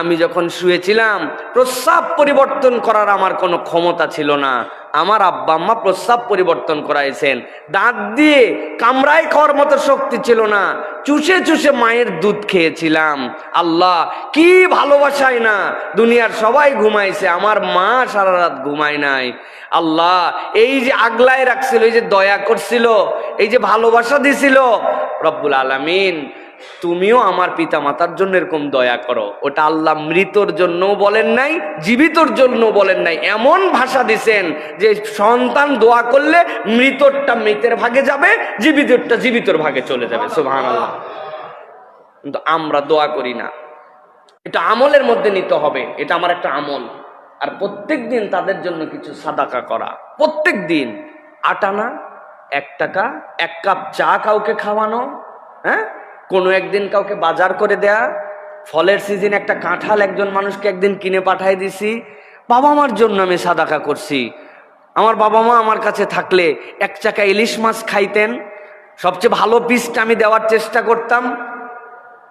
আমি যখন শুয়েছিলাম প্রস্রাব পরিবর্তন করার আমার কোনো ক্ষমতা ছিল না, আমার আব্বা আম্মা প্রস্রাব পরিবর্তন করাইছেন, দাঁত দিয়ে কামড়ায় খাওয়ার মতো শক্তি ছিল না, চুষে চুষে মায়ের দুধ খেয়েছিলাম। আল্লাহ কি ভালোবাসায় না, দুনিয়ার সবাই ঘুমাইছে, আমার মা সারা রাত ঘুমায় নাই। আল্লাহ এই যে আগলায় রাখছিল, এই যে দয়া করছিল, এই যে ভালোবাসা দিছিল, রব্বুল আলামিন তুমিও আমার পিতা মাতার জন্য এরকম দয়া করো। ওটা আল্লাহ মৃতর জন্য বলেন নাই, জীবিতর জন্য বলেন নাই, এমন ভাষা দিছেন যে সন্তান দোয়া করলে মৃতরটা মৃতের ভাগে যাবে, জীবিতরটা জীবিতর ভাগে চলে যাবে। সুবহানাল্লাহ। কিন্তু আমরা দোয়া করি না। এটা আমলের মধ্যে নিতে হবে, এটা আমার একটা আমল। আর প্রত্যেক দিন তাদের জন্য কিছু সাদাকা করা, প্রত্যেক দিন 8 আনা, 1 টাকা, 1 কাপ চা কাউকে খাওয়ানো, হ্যাঁ, কোনো একদিন কাউকে বাজার করে দেয়া, ফলের সিজন একটা কাঁঠাল একজন মানুষকে একদিন কিনে পাঠাই দিছি। বাবা মার জন্য আমি সাদাকা করছি। আমার বাবা মা আমার কাছে থাকলে 1 চাকা ইলিশ মাছ খাইতেন, সবচেয়ে ভালো পিসটা আমি দেওয়ার চেষ্টা করতাম।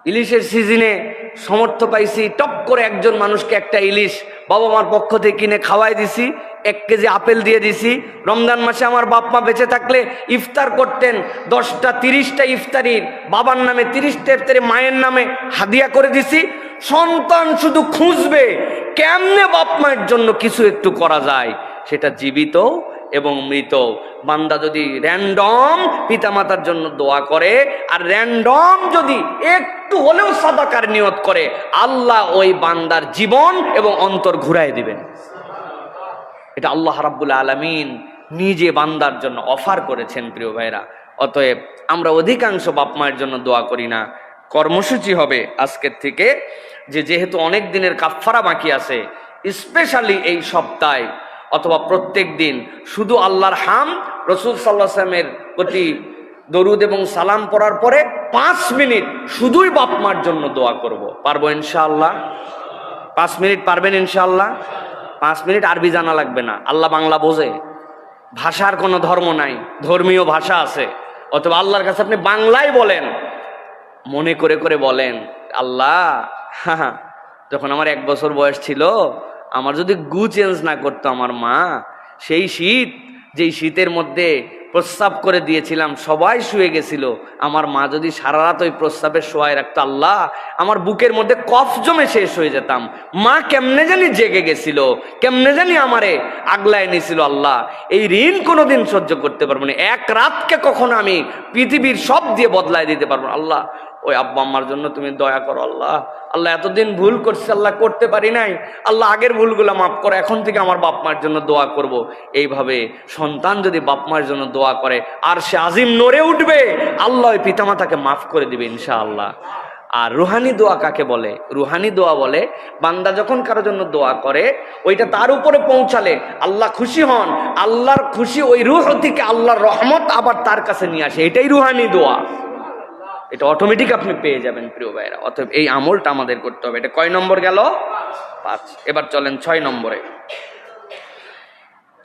ইলিশের সিজনে সমর্থ পাইছি, টপ করে একজন মানুষকে একটা ইলিশ বাবা মার পক্ষ থেকে কিনে খাওয়াই দিছি, 1 কেজি আপেল দিয়ে দিছি। রমজান মাসে আমার বাপ মা বেঁচে থাকলে ইফতার করতেন, 10টা 30টা ইফতারির বাবার নামে, 30টা ইফতারি মায়ের নামে হাদিয়া করে দিছি। সন্তান শুধু খুঁজবে কেমনে বাপ মায়ের জন্য কিছু একটু করা যায়, সেটা জীবিত এবং মৃত। বান্দা যদি র্যান্ডম পিতামাতার জন্য দোয়া করে আর র্যান্ডম যদি একটু হলেও সাদাকার নিয়ত করে, আল্লাহ ওই বান্দার জীবন এবং অন্তর ঘুরাই দিবেন। এটা আল্লাহ রাব্বুল আলামিন নিজে বান্দার জন্য অফার করেছেন। প্রিয় ভাইরা, অতএব আমরা অধিকাংশ বাপ মায়ের জন্য দোয়া করি না। কর্মসূচি হবে আজকের থেকে যে যেহেতু অনেক দিনের কাফফারা বাকি আছে, স্পেশালি এই সপ্তাহে অথবা প্রত্যেক দিন শুধু আল্লাহর হামদ, রাসূল সাল্লাল্লাহু আলাইহি ওয়াসাল্লামের প্রতি দরুদ এবং সালাম পড়ার পরে 5 মিনিট শুধুই বাপ মার জন্য দোয়া করব। পারবো ইনশাআল্লাহ? 5 মিনিট পারবেন ইনশাআল্লাহ? 5 মিনিট আরবি জানা লাগবে না, আল্লাহ বাংলা বোঝে, ভাষার কোনো ধর্ম নাই, ধর্মীয় ভাষা আছে। অথবা আল্লাহর কাছে আপনি বাংলায় বলেন, মনে করে করে বলেন, আল্লাহ যখন আমার 1 বছর বয়স ছিল, আমার যদি গু চেঞ্জ না করতো আমার মা, সেই শীত যেই শীতের মধ্যে প্রস্রাব করে দিয়েছিলাম, সবাই শুয়ে গেছিল, আমার মা যদি সারা রাত ওই প্রস্রাবে শোয়ায় রাখতো, আল্লাহ আমার বুকের মধ্যে কফ জমে শেষ হয়ে যেতাম। মা কেমনে জানি জেগে গেছিল, কেমনে জানি আমারে আগলায় নিছিল। আল্লাহ এই ঋণ কোনোদিন সহ্য করতে পারবো না, 1 রাতকে কখনো আমি পৃথিবীর সব দিয়ে বদলায় দিতে পারবো না। আল্লাহ ওই আব্বা আম্মার জন্য তুমি দয়া করো। আল্লাহ আল্লাহ এতদিন ভুল করছি, আল্লাহ করতে পারি নাই, আল্লাহ আগের ভুলগুলো মাফ করো, এখন থেকে আমার বাপ মার জন্য দোয়া করব। এইভাবে সন্তান যদি বাপ মার জন্য দোয়া করে, আর সে আজিম নড়ে উঠবে, আল্লাহ ওই পিতামাতাকে মাফ করে দিবে ইনশাআল্লাহ। আর রুহানি দোয়া কাকে বলে? রুহানি দোয়া বলে বান্দা যখন কারো জন্য দোয়া করে, ওইটা তার উপরে পৌঁছালে আল্লাহ খুশি হন, আল্লাহর খুশি ওই রুহ থেকে আল্লাহর রহমত আবার তার কাছে নিয়ে আসে, এটাই রুহানি দোয়া। এটা অটোমেটিক আপনি পেয়ে যাবেন প্রিয় ভাইরা। অতএব এই আমলটা আমাদের করতে হবে। এটা কয় নম্বর গেল? 5। এবার চলেন 6 নম্বরে।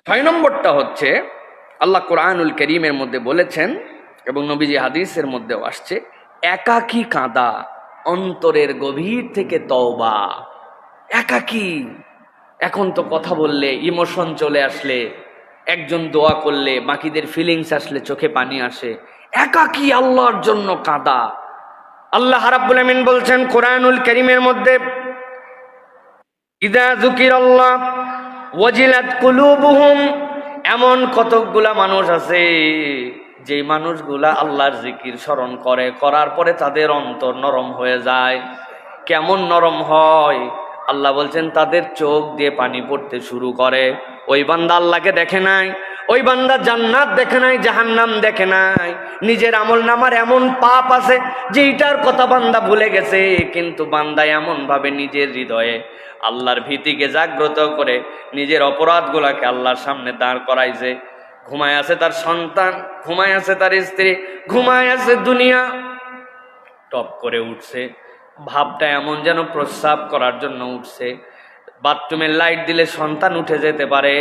6 নম্বরটা হচ্ছে আল্লাহ কোরআনুল কারীমের মধ্যে বলেছেন এবং নবীজি হাদিসের মধ্যেও আসছে, একাকী কাঁদা, অন্তরের গভীর থেকে তওবা। একাকী, এখন তো কথা বললে ইমোশন চলে আসলে, একজন দোয়া করলে বাকিদের ফিলিংস আসলে চোখে পানি আসে, একাকী আল্লাহর জন্য কাঁদা। আল্লাহ রাব্বুল আমিন বলছেন কোরআনুল কারীমের মধ্যে, ইযা যুকিরাল্লাহ ওয়াজিলাত কুলুবুহুম। এমন কতকগুলা মানুষ আছে যে মানুষগুলা আল্লাহর জিকির স্মরণ করে, করার পরে তাদের অন্তর নরম হয়ে যায়। কেমন নরম হয়? আল্লাহ বলছেন তাদের চোখ দিয়ে পানি পড়তে শুরু করে। ওই বান্দা আল্লাহকে দেখে নাই, ওই বান্দা জান্নাত দেখে নাই, জাহান্নাম দেখে নাই। নিজের আমল নামার এমন পাপ আছে যেটার কথা বান্দা ভুলে গেছে, কিন্তু বান্দা এমন ভাবে নিজের হৃদয়ে আল্লাহর ভীতিকে জাগ্রত করে নিজের অপরাধগুলাকে আল্লাহর সামনে দাঁড় করাইছে। ঘুমায় আছে তার সন্তান, ঘুমায় আছে তার স্ত্রী, ঘুমায় আছে দুনিয়া, টপ করে উঠছে, ভাবটা এমন যেন প্রস্রাব করার জন্য উঠছে। বাথরুমের লাইট দিলে সন্তান উঠে যেতে পারে,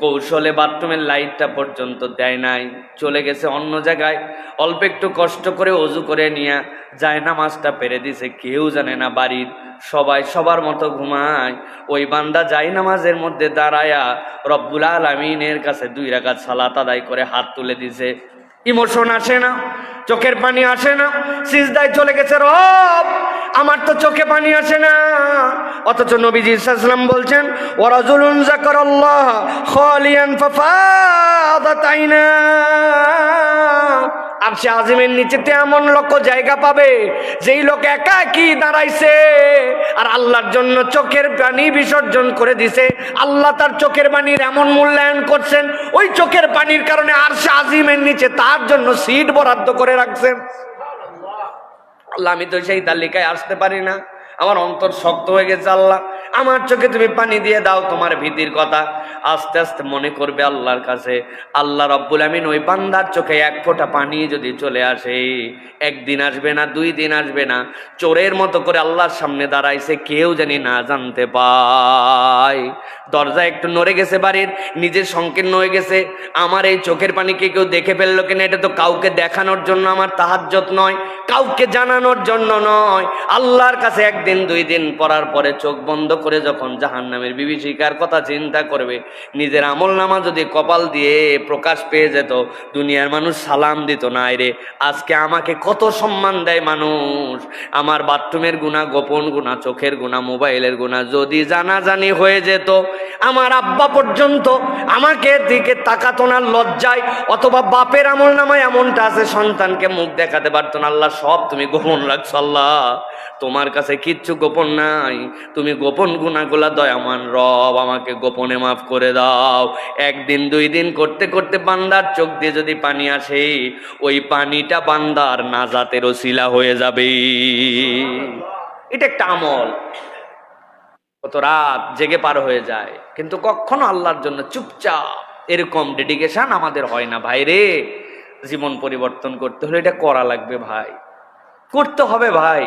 কৌশলে বাথরুমের লাইটটা পর্যন্ত দেয় নাই, চলে গেছে অন্য জায়গায়, অল্প একটু কষ্ট করে অজু করে নিয়ে যায় নামাজটা পেরে দিছে, কেউ জানে না, বাড়ির সবাই সবার মতো ঘুমায়। ওই বান্দা যায় নামাজের মধ্যে দাঁড়ায়া রব্বুল আলামিনের কাছে 2 রাকাত সালাত আদায় করে হাত তুলে দিছে। ইমোশন আসে না, চোখের পানি আসে না, সিজদায় চলে গেছে, রব আমার তো চোখে পানি আসে না। অথচ নবীজি সাল্লাল্লাহু আলাইহি ওয়াসাল্লাম বলছেন, ওয়ারাজুলুন যাকারাল্লাহ খালিয়ান ফাফাদাত আইনা, আরশে আজিমের নিচেতে এমন লোক জায়গা পাবে যেই লোক একাকী দাঁড়াইছে আর আল্লাহর জন্য চোখের পানি বিসর্জন করে দিছে। আল্লাহ তার চোখের পানির এমন মূল্যায়ন করছেন, ওই চোখের পানির কারণে আরশে আজিমের নিচে তার জন্য সিট বরাদ্দ করে রাখছেন। আল্লাহ, আমি তো সেই তালিকায় আসতে পারি না, আমার অন্তর শক্ত হয়ে গেছে। আল্লাহ, আমার চোখে তুমি পানি দিয়ে দাও। তোমার ভীতির কথা আস্তে আস্তে মনে করবে আল্লাহর কাছে। আল্লাহ রব্বুল আমিন ওই বান্দার চোখে 1 ফোঁটা পানি যদি চলে আসে, 1 দিন আসবে না, 2 দিন আসবে না, চোরের মতো করে আল্লাহর সামনে দাঁড়াইছে, কেউ জানি না জানতে পায়। দরজা একটু নড়ে গেছে বাড়ির, নিজের সংকীর্ণ হয়ে গেছে, আমার এই চোখের পানিকে কেউ দেখে ফেললো কিনা, এটা তো কাউকে দেখানোর জন্য আমার তাহাজ্জুদ নয়, কাউকে জানানোর জন্য নয়, আল্লাহর কাছে 1 দিন 2 দিন পড়ার পরে চোখ বন্ধ করে যখন জাহান্নামের বিভীষিকার কথা চিন্তা করবে, নিজের আমল নামা যদি কপাল দিয়ে প্রকাশ পেয়ে যেত, দুনিয়ার মানুষ সালাম দিত না। রে আজকে আমাকে কত সম্মান দেয় মানুষ, আমার বাথরুমের গুনাহ, গোপন গুনাহ, চোখের গুনাহ, মোবাইলের গুনাহ যদি জানাজানি হয়ে যেত, আমার আব্বা পর্যন্ত আমাকে দিকে তাকাতো না লজ্জায়, অথবা বাপের আমল নামায় এমনটা আছে সন্তানকে মুখ দেখাতে পারতো না। আল্লাহ, সব তুমি গোপন রাখছো। আল্লাহ, তোমার কাছে কিচ্ছু গোপন নাই, তুমি গোপন গুনাহগুলা দয়ামান রব আমাকে গোপনে মাফ করে দাও। 1 দিন 2 দিন করতে করতে বান্দার চোখ দিয়ে যদি পানি আসে, ওই পানিটা বান্দার নাজাতের ওসিলা হয়ে যাবে। এটা একটা আমল। কত রাত জেগে পার হয়ে যায়, কিন্তু কখনো আল্লাহর জন্য চুপচাপ এরকম ডেডিকেশন আমাদের হয় না। ভাই রে, জীবন পরিবর্তন করতে হলে এটা করা লাগবে ভাই, করতে হবে ভাই।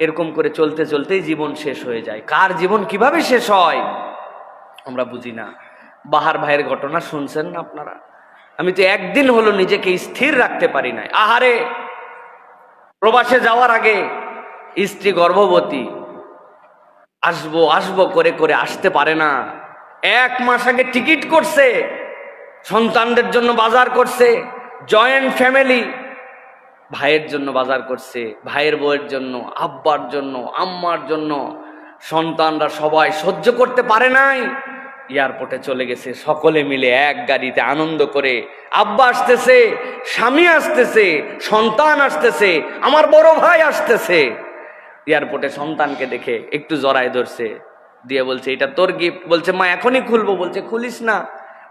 এরকম করে চলতে চলতেই জীবন শেষ হয়ে যায়। কার জীবন কিভাবে শেষ হয় আমরা বুঝি না। বাহার ভাইয়ের ঘটনা শুনছেন না আপনারা? আমি তো 1 দিন হলো নিজেকে স্থির রাখতে পারি নাই। আহারে, প্রবাসে যাওয়ার আগে স্ত্রী গর্ভবতী, আসবো আসবো করে করে আসতে পারে না। 1 মাস আগে টিকিট করছে, সন্তানদের জন্য বাজার করছে, জয়েন্ট ফ্যামিলি, ভাইয়ের জন্য বাজার করছে, ভাইয়ের বউয়ের জন্য, আব্বার জন্য, আম্মার জন্য। সন্তানরা সবাই সহ্য করতে পারে নাই, এয়ারপোর্টে চলে গেছে, সকলে মিলে 1 গাড়িতে আনন্দ করে। আব্বা আসতেছে, স্বামী আসতেছে, সন্তান আসতেছে, আমার বড় ভাই আসতেছে। এয়ারপোর্টে সন্তানকে দেখে একটু জড়ায় ধরছে, দিয়ে বলছে, এটা তোর গিফট। বলছে, মা এখনই খুলবো। বলছে, খুলিস না,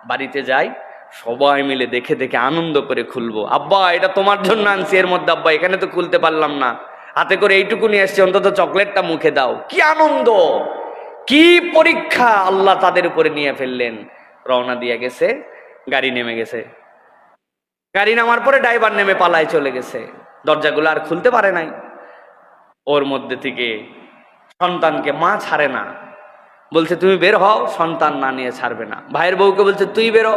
বাড়িতে যাই, সবাই মিলে দেখে দেখে আনন্দ করে খুলবো। আব্বা, এটা তোমার জন্য আনছি, এর মধ্যে আব্বা এখানে তো খুলতে পারলাম না, হাতে করে এইটুকু নিয়ে আসছি, অন্তত চকলেটটা মুখে দাও। কি আনন্দ, কি পরীক্ষা আল্লাহ তাদের উপরে নিয়ে ফেললেন। রওনা দিয়ে গেছে, গাড়ি নেমে গেছে, গাড়ি নামার পরে ড্রাইভার নেমে পালায় চলে গেছে, দরজাগুলো আর খুলতে পারে নাই। ওর মধ্যে থেকে সন্তানকে মা ছাড়ে না, বলছে তুমি বের হও, সন্তান না নিয়ে ছাড়বে না। ভাইয়ের বউকে বলছে তুই বেরো,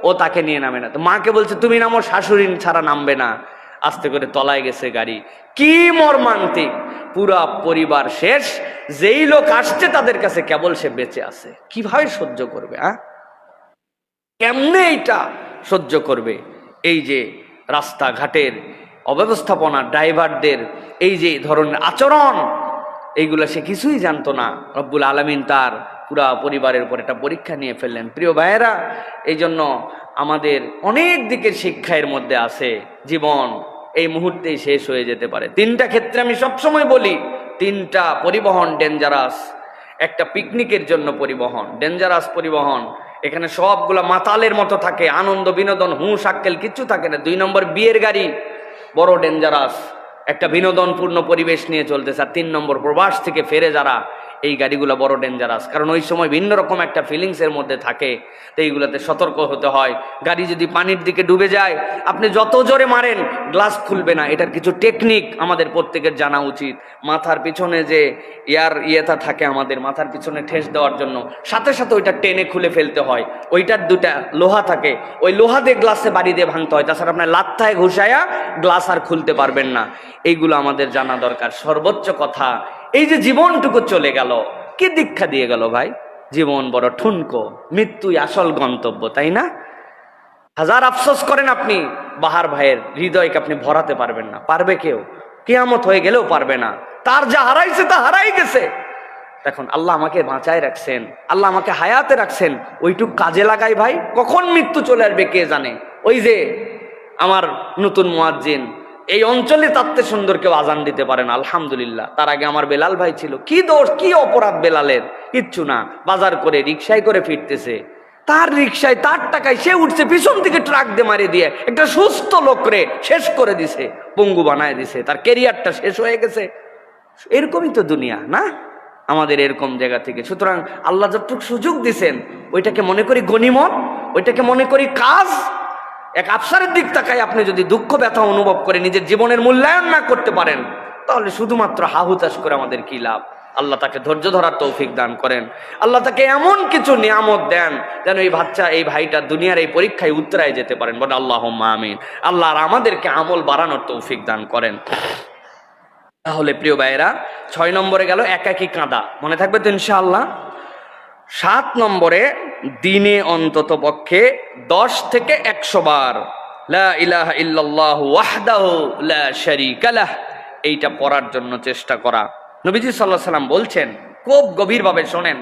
ও তাকে নিয়ে নামে না। তো মাকে বলছে তুমি নামো, শাশুড়ি ছাড়া নামবে না। আস্তে করে তলায় গেছে গাড়ি। কি মর্মান্তিক, পুরা পরিবার শেষ। যেই লোক আসছে তাদের কাছে কেবল সে বেঁচে আছে। কিভাবে সহ্য করবে? কেমনে এইটা সহ্য করবে? এই যে রাস্তাঘাটের অব্যবস্থাপনা, ড্রাইভারদের এই যে ধরনের আচরণ, এইগুলা সে কিছুই জানতো না। রব্বুল আলামিন তার পুরা পরিবারের উপর একটা পরীক্ষা নিয়ে ফেললেন। প্রিয় ভাইয়েরা, এই জন্য আমাদের অনেক দিকের শিক্ষার মধ্যে আছে। জীবন এই মুহূর্তেই শেষ হয়ে যেতে পারে। 3টা ক্ষেত্রে আমি সবসময় বলি, 3টা পরিবহন ডেঞ্জারাস। একটা পিকনিকের জন্য পরিবহন, ডেঞ্জারাস পরিবহন, এখানে সবগুলা মাতালের মতো থাকে, আনন্দ বিনোদন হুঁশ আক্কেল কিচ্ছু থাকে না। 2 নম্বর বিয়ের গাড়ি, বড় ডেঞ্জারাস, একটা বিনোদনপূর্ণ পরিবেশ নিয়ে চলতেছে। আর 3 নম্বর প্রবাস থেকে ফেরে যারা, এই গাড়িগুলো বড় ডেঞ্জারাস, কারণ ওই সময় ভিন্ন রকম একটা ফিলিংসের মধ্যে থাকে। তো এইগুলোতে সতর্ক হতে হয়। গাড়ি যদি পানির দিকে ডুবে যায়, আপনি যত জোরে মারেন গ্লাস খুলবে না। এটার কিছু টেকনিক আমাদের প্রত্যেকের জানা উচিত। মাথার পিছনে যে ইয়েটা থাকে, আমাদের মাথার পিছনে ঠেস দেওয়ার জন্য, সাথে সাথে ওইটা টেনে খুলে ফেলতে হয়। ওইটার দুটা লোহা থাকে, ওই লোহা দিয়ে গ্লাসে বাড়ি দিয়ে ভাঙতে হয়, তাছাড়া আপনার লাত্থায় ঘুষায়া গ্লাস আর খুলতে পারবেন না। এইগুলো আমাদের জানা দরকার। সর্বোচ্চ কথা, এই যে জীবনটুকু চলে গেল, কি দীক্ষা দিয়ে গেল ভাই? জীবন বড় ঠুনকো, মৃত্যুই আসল গন্তব্য, তাই না? হাজার আফসোস করেন আপনি, বাহার ভাইয়ের হৃদয়কে আপনি ভরাতে পারবেন না। পারবে কেউ? কিয়ামত হয়ে গেলেও পারবে না। তার যা হারাইছে তা হারাই গেছে। দেখুন, আল্লাহ আমাকে বাঁচায় রাখছেন, আল্লাহ আমাকে হায়াতে রাখছেন, ওইটুক কাজে লাগাই ভাই। কখন মৃত্যু চলে আসবে কে জানে। ওই যে আমার নতুন মুয়াজ্জিন, এই অঞ্চলে তাতে সুন্দর কেউ আজান দিতে পারেন আলহামদুলিল্লাহ। তার আগে আমার বেলাল ভাই ছিল। কি দোষ, কি অপরাধ বেলালের? কিচ্ছু না, বাজার করে রিক্সায় করে ফিরতেছে, তার রিক্সায় তার টাকায় সে উঠছে, পিছন থেকে ট্রাক দিয়ে মারি দিয়ে একটা সুস্থ লোকরে শেষ করে দিছে, পঙ্গু বানায় দিছে, তার ক্যারিয়ারটা শেষ হয়ে গেছে। এরকমই তো দুনিয়া না আমাদের, এরকম জায়গা থেকে। সুতরাং আল্লাহ যতটুকু সুযোগ দিছেন ওইটাকে মনে করি গনিমত, ওইটাকে মনে করি কাজ। এক আফসারের দিক তাকায় আপনি যদি দুঃখ ব্যথা অনুভব করে নিজের জীবনের মূল্যায়ন না করতে পারেন, তাহলে শুধুমাত্র হাহুতাশ করে আমাদের কি লাভ? আল্লাহ তাকে ধৈর্য ধরার তৌফিক দান করেন। আল্লাহ তাকে এমন কিছু নিয়ামত দেন যেন এই বাচ্চা, এই ভাইটা দুনিয়ার এই পরীক্ষায় উত্তরায় যেতে পারেন। বলে আল্লাহুম্মা আমিন। আল্লাহ আর আমাদেরকে আমল বাড়ানোর তৌফিক দান করেন। তাহলে প্রিয় ভাইয়েরা, 6 নম্বরে গেল একাকী কাঁদা, মনে থাকবে তো ইনশাআল্লাহ। 7 নম্বরে দিনে অন্তত পক্ষে 10 থেকে 100 বার লা ইলাহা ইল্লাল্লাহু ওয়াহদাহু লা শারীকা লাহ, এইটা পড়ার জন্য চেষ্টা করা। নবীজি সাল্লাল্লাহু আলাইহি ওয়াসাল্লাম বলছেন, খুব গভীরভাবে শোনেন,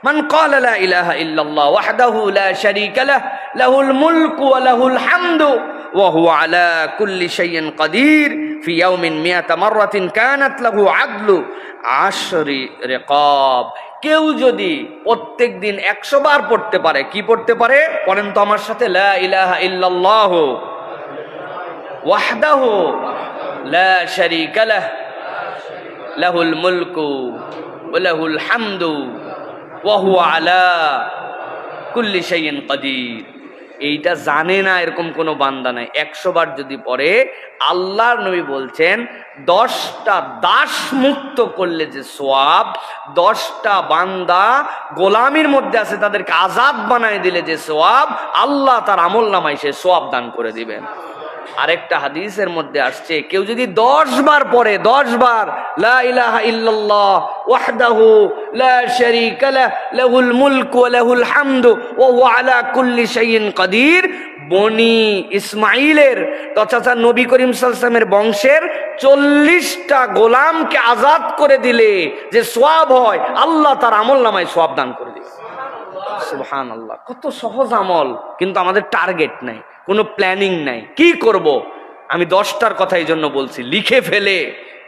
মান ক্বালা লা ইলাহা ইল্লাল্লাহ ওয়াহদাহু লা শারীকা লাহ লাহুল মুলকু ওয়া লাহুল হামদু ওয়া হুয়া আলা কুল্লি শাইইন কাদির ফি ইয়াউমিন মিয়াতা মাররাতিন কানাত লাহু আদলু 10 রিকাব। কেউ যদি প্রত্যেক দিন 100 বার পড়তে পারে, কি পড়তে পারে? পড়েন তো আমার সাথে, লা ইলাহা ইল্লাল্লাহ ওয়াহদাহু লা শারীকা লাহ লাহুল মুলকু ওয়া লাহুল হামদু ওয়া হুয়া আলা কুল্লি শাইইন কাদির। এইটা জানে না এরকম কোনো বান্দা নাই। 100 বার যদি পড়ে, আল্লাহর নবী বলছেন 10টা দাস মুক্ত করলে যে সওয়াব, 10টা বান্দা গোলামির মধ্যে আছে তাদেরকে আজাদ বানায় দিলে যে সওয়াব, আল্লাহ তার আমল নামায় সে সওয়াব দান করে দিবেন। আরেকটা হাদিসের মধ্যে আসছে, কেউ যদি 10 বার পড়ে, 10 বার লা ইলাহা ইল্লাল্লাহ ওয়াহদাহু লা শারীকা লাহ লাহুল মুলকু ওয়া লাহুল হামদু ওয়া হুয়া আলা কুল্লি শাইইন কাদির, বনি ইসমাইলের তথা নবী করিম সাল্লাল্লাহু আলাইহি ওয়াসাল্লামের বংশের 40টা গোলামকে আজাদ করে দিলে যে সওয়াব হয়, আল্লাহ তার আমল নামায় সওয়াব দান করে দিবে। সুবহানাল্লাহ, কত সহজ আমল, কিন্তু আমাদের টার্গেট নাই, কোনো প্ল্যানিং নাই। কি করব? আমি 10টার কথা এই জন্য বলছি, লিখে ফেলে,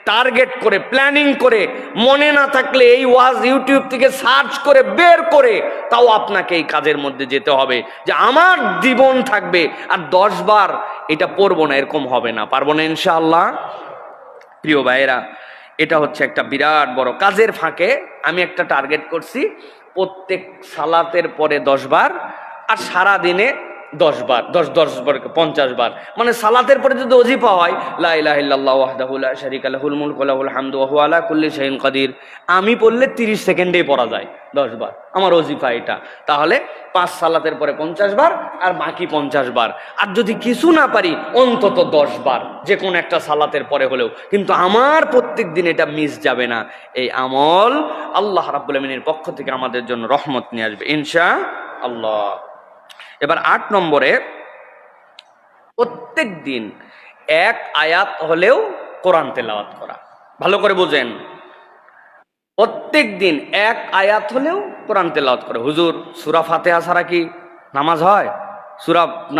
টার্গেট করে, প্ল্যানিং করে, মনে না থাকলে এই ওয়াজ ইউটিউব থেকে সার্চ করে বের করে তাও আপনাকে এই কাজের মধ্যে যেতে হবে, যে আমার জীবন থাকবে আর 10 বার এটা পড়বো না, এরকম হবে না, পারবো না ইনশাআল্লাহ। প্রিয় ভাইয়েরা, এটা হচ্ছে একটা বিরাট বড় কাজের ফাঁকে আমি একটা টার্গেট করছি, প্রত্যেক সালাতের পরে 10 বার, আর সারা দিনে 10 বার, 10 বার 50 বার। মানে সালাতের পরে যদি ওজিফা হয়, লা ইলাহা ইল্লাল্লাহু ওয়াহদাহু লা শারীকা লাহুল মুলকু ওয়া লাহুল হামদু ওয়া হুয়া আলা কুল্লি শাইইন কাদির, আমি পড়লে 30 সেকেন্ডেই পড়া যায় 10 বার, আমার ওজিফা এটা। তাহলে 5 সালাতের পরে 50 বার আর বাকি 50 বার। আর যদি কিছু না পারি, অন্তত 10 বার, যে কোনো একটা সালাতের পরে হলেও, কিন্তু আমার প্রত্যেক দিন এটা মিস যাবে না। এই আমল আল্লাহ রাব্বুল আমিনের পক্ষ থেকে আমাদের জন্য রহমত নিয়ে আসবে ইনশাআল্লাহ। এবার 8 নম্বরে, প্রত্যেক দিন 1 আয়াত হলেও কোরআন তেলাওয়াত করা। ভালো করে বুঝেন, প্রত্যেক দিন 1 আয়াত হলেও কোরআন তেলাওয়াত করে। হুজুর, সূরা ফাতিহা ছাড়া কি নামাজ হয়?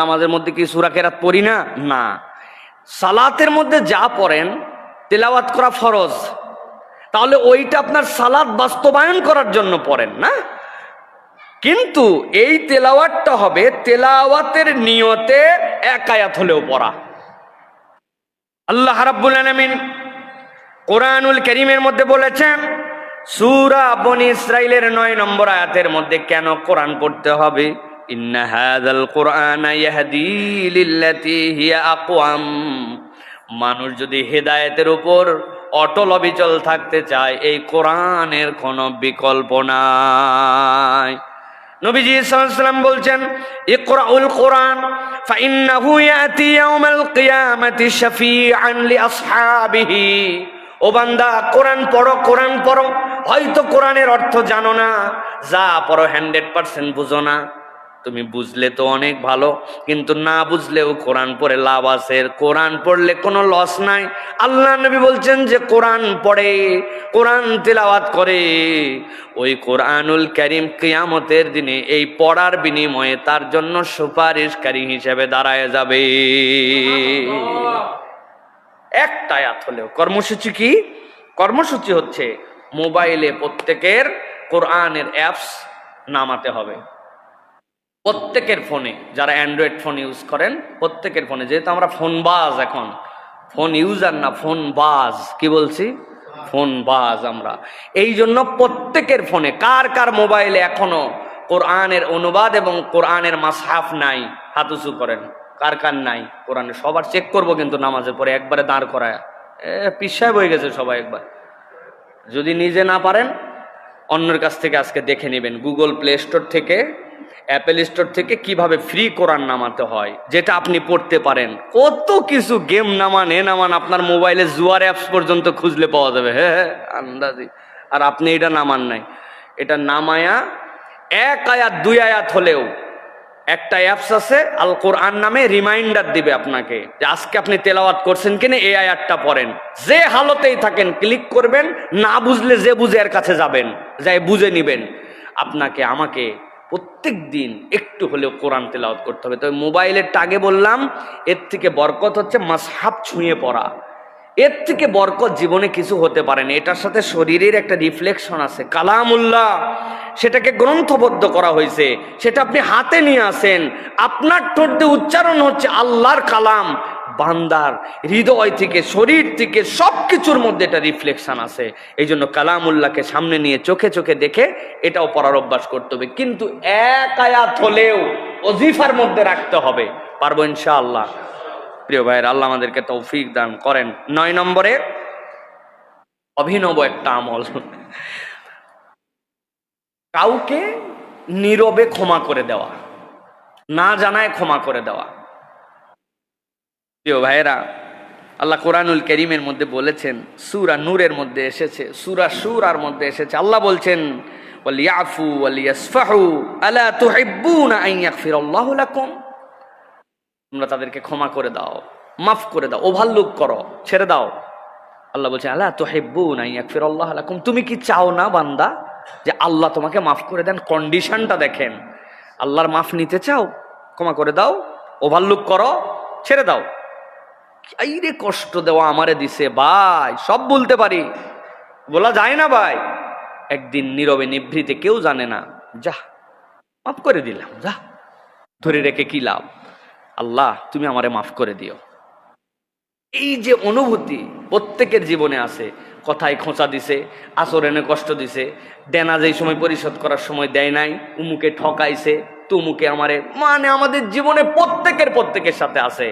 নামাজের মধ্যে কি সূরা কেরাত পড়ি না? না, সালাতের মধ্যে যা পড়েন তেলাওয়াত করা ফরজ, তাহলে ওইটা আপনার সালাত বাস্তবায়ন করার জন্য পড়েন না। কিন্তু এই তেলাওয়াতটা হবে তেলাওয়াতের নিয়তে 1 আয়াত হলেও পড়া। আল্লাহ রাব্বুল আলামিন কোরআনুল কারীমের মধ্যে বলেছেন, সূরা বনি ইসরাইলের 9 নম্বর আয়াতের মধ্যে কেন কোরআন পড়তে হবে? ইন্না হাযাল কুরআনা ইয়াহদি লিল্লাতী হিয়া আকওয়াম। মানুষ যদি হেদায়েতের উপর অটল অবিচল থাকতে চায়, এই কোরআনের কোনো বিকল্প নাই। নবীজি সাল্লাল্লাহু আলাইহি ওয়াসাল্লাম বলছেন, ইকরাউল কোরআন ফাইন্নাহু ইয়াতি ইয়াউমাল কিয়ামাতি শাফিআন লিআসহাবিহি। ও বান্দা, কোরআন পড়ো, কোরআন পড়ো। হয়তো কোরআনের অর্থ জানো না, যা পড়ো 100% বুঝো না। তুমি বুঝলে তো অনেক ভালো, কিন্তু না বুঝলেও কোরআন পড়ে লাভ আছে। কোরআন পড়লে কোনো লস নাই। আল্লাহ নবী বলছেন যে কোরআন পড়ে, কোরআন তিলাওয়াত করে, ওই কোরআনুল কারীম কিয়ামতের দিনে এই পড়ার বিনিময়ে তার জন্য সুপারিশকারী হিসেবে দাঁড়ায় যাবে। একটা আয়াত হলেও। কর্মসূচি কি? কর্মসূচি হচ্ছে মোবাইলে প্রত্যেকের কোরআনের অ্যাপস নামাতে হবে। প্রত্যেকের ফোনে, যারা অ্যান্ড্রয়েড ফোন ইউজ করেন প্রত্যেকের ফোনে, যেহেতু আমরা ফোনবাজ, এখন ফোন ইউজার না ফোনবাজ, কি বলছি? ফোনবাজ আমরা। এই জন্য প্রত্যেকের ফোনে, কার কার মোবাইলে এখনো কোরআনের অনুবাদ এবং কোরআনের মাসহাফ নাই, হাত উঁচু করেন। কার কার নাই কোরআনে? সবার চেক করবো কিন্তু নামাজের পরে একবারে দাঁড় করায়। পিছায় বয়ে গেছে সবাই। একবার যদি নিজে না পারেন, অন্যের কাছ থেকে আজকে দেখে নেবেন, গুগল প্লে স্টোর থেকে, অ্যাপেল স্টোর থেকে কিভাবে ফ্রি কোরআন নামাতে হয়, যেটা আপনি পড়তে পারেন। কত কিছু গেম নামান, নামান, আপনার মোবাইলে জুয়ার অ্যাপস পর্যন্ত খুঁজলে পাওয়া যাবে। হ্যাঁ, আন্দাজি। আর আপনি এটা নামান নাই। এটা নামায়া 1 আয়াত 2 আয়াত হলেও একটা অ্যাপস আছে আল কোরআন নামে, রিমাইন্ডার দিবে আপনাকে যে আজকে আপনি তেলাওয়াত করছেন কিনা, এই আয়াতটা পড়েন। যে হালতেই থাকেন ক্লিক করবেন, না বুঝলে যে বুঝে এর কাছে যাবেন, যাই বুঝে নিবেন। আপনাকে আমাকে প্রত্যেক দিন একটু হলেও কোরআন তেলাওয়াত করতে হবে। তবে মোবাইলের টাগে বললাম, এর থেকে বরকত হচ্ছে মাসহাফ ছুঁয়ে পড়া। এর থেকে বরকত জীবনে কিছু হতে পারে না। এটার সাথে শরীরের একটা রিফ্লেকশন আছে, কালামুল্লাহ, সেটাকে গ্রন্থবদ্ধ করা হয়েছে, সেটা আপনি হাতে নিয়ে আসেন, আপনার ঠোঁট দিয়ে উচ্চারণ হচ্ছে আল্লাহর কালাম। বান্দার হৃদয় থেকে, শরীর থেকে, সব কিছুর মধ্যে এটা রিফ্লেকশন আছে। এই জন্য কালামুল্লাহকে সামনে নিয়ে চোখে চোখে দেখে এটাও পড়ার অভ্যাস করতে হবে। কিন্তু 1 আয়াত হলেও ওজিফার মধ্যে রাখতে হবে। পারবো ইনশাআল্লাহ? প্রিয় ভাইয়ের, আল্লাহ আমাদেরকে তৌফিক দান করেন। 9 নম্বরে অভিনব একটা আমল, কাউকে নীরবে ক্ষমা করে দেওয়া, না জানায় ক্ষমা করে দেওয়া। প্রিয় ভাইয়েরা, আল্লাহ কোরআনুল কারীমের মধ্যে বলেছেন, সূরা নূরের মধ্যে এসেছে, সূরা শূরার মধ্যে এসেছে, আল্লাহ বলছেন ওয়ালিয়াফু ওয়ালিয়াসফাহু আলা তুহিব্বুনা আন ইয়াগফিরাল্লাহু লাকুম। তোমরা তাদেরকে ক্ষমা করে দাও, মাফ করে দাও, ওভারলুক করো, ছেড়ে দাও। আল্লাহ বলছেন আলা তুহিব্বুনা আন ইয়াগফিরাল্লাহু লাকুম। তুমি কি চাও না বান্দা যে আল্লাহ তোমাকে মাফ করে দেন? কন্ডিশনটা দেখেন। আল্লাহর মাফ নিতে চাও, ক্ষমা করে দাও, ওভারলুক করো, ছেড়ে দাও। এই রে কষ্ট দেওয়া আমারে দিছে ভাই, সব বলতে পারি, বলা যায় না ভাই। একদিন নীরবে নিভৃতে, কেউ জানে না, যা মাফ করে দিলাম, যা ধরে রেখে কি লাভ? আল্লাহ তুমি আমারে মাফ করে দিও। এই যে অনুভূতি প্রত্যেকের জীবনে আছে। কথায় খোঁচা দিছে, আচরণে কষ্ট দিছে, দেনা যেই সময় পরিশোধ করার সময় দেয় নাই, উমুকে ঠকাইছে, তুমুকে আমারে, মানে আমাদের জীবনে প্রত্যেকের সাথে আছে।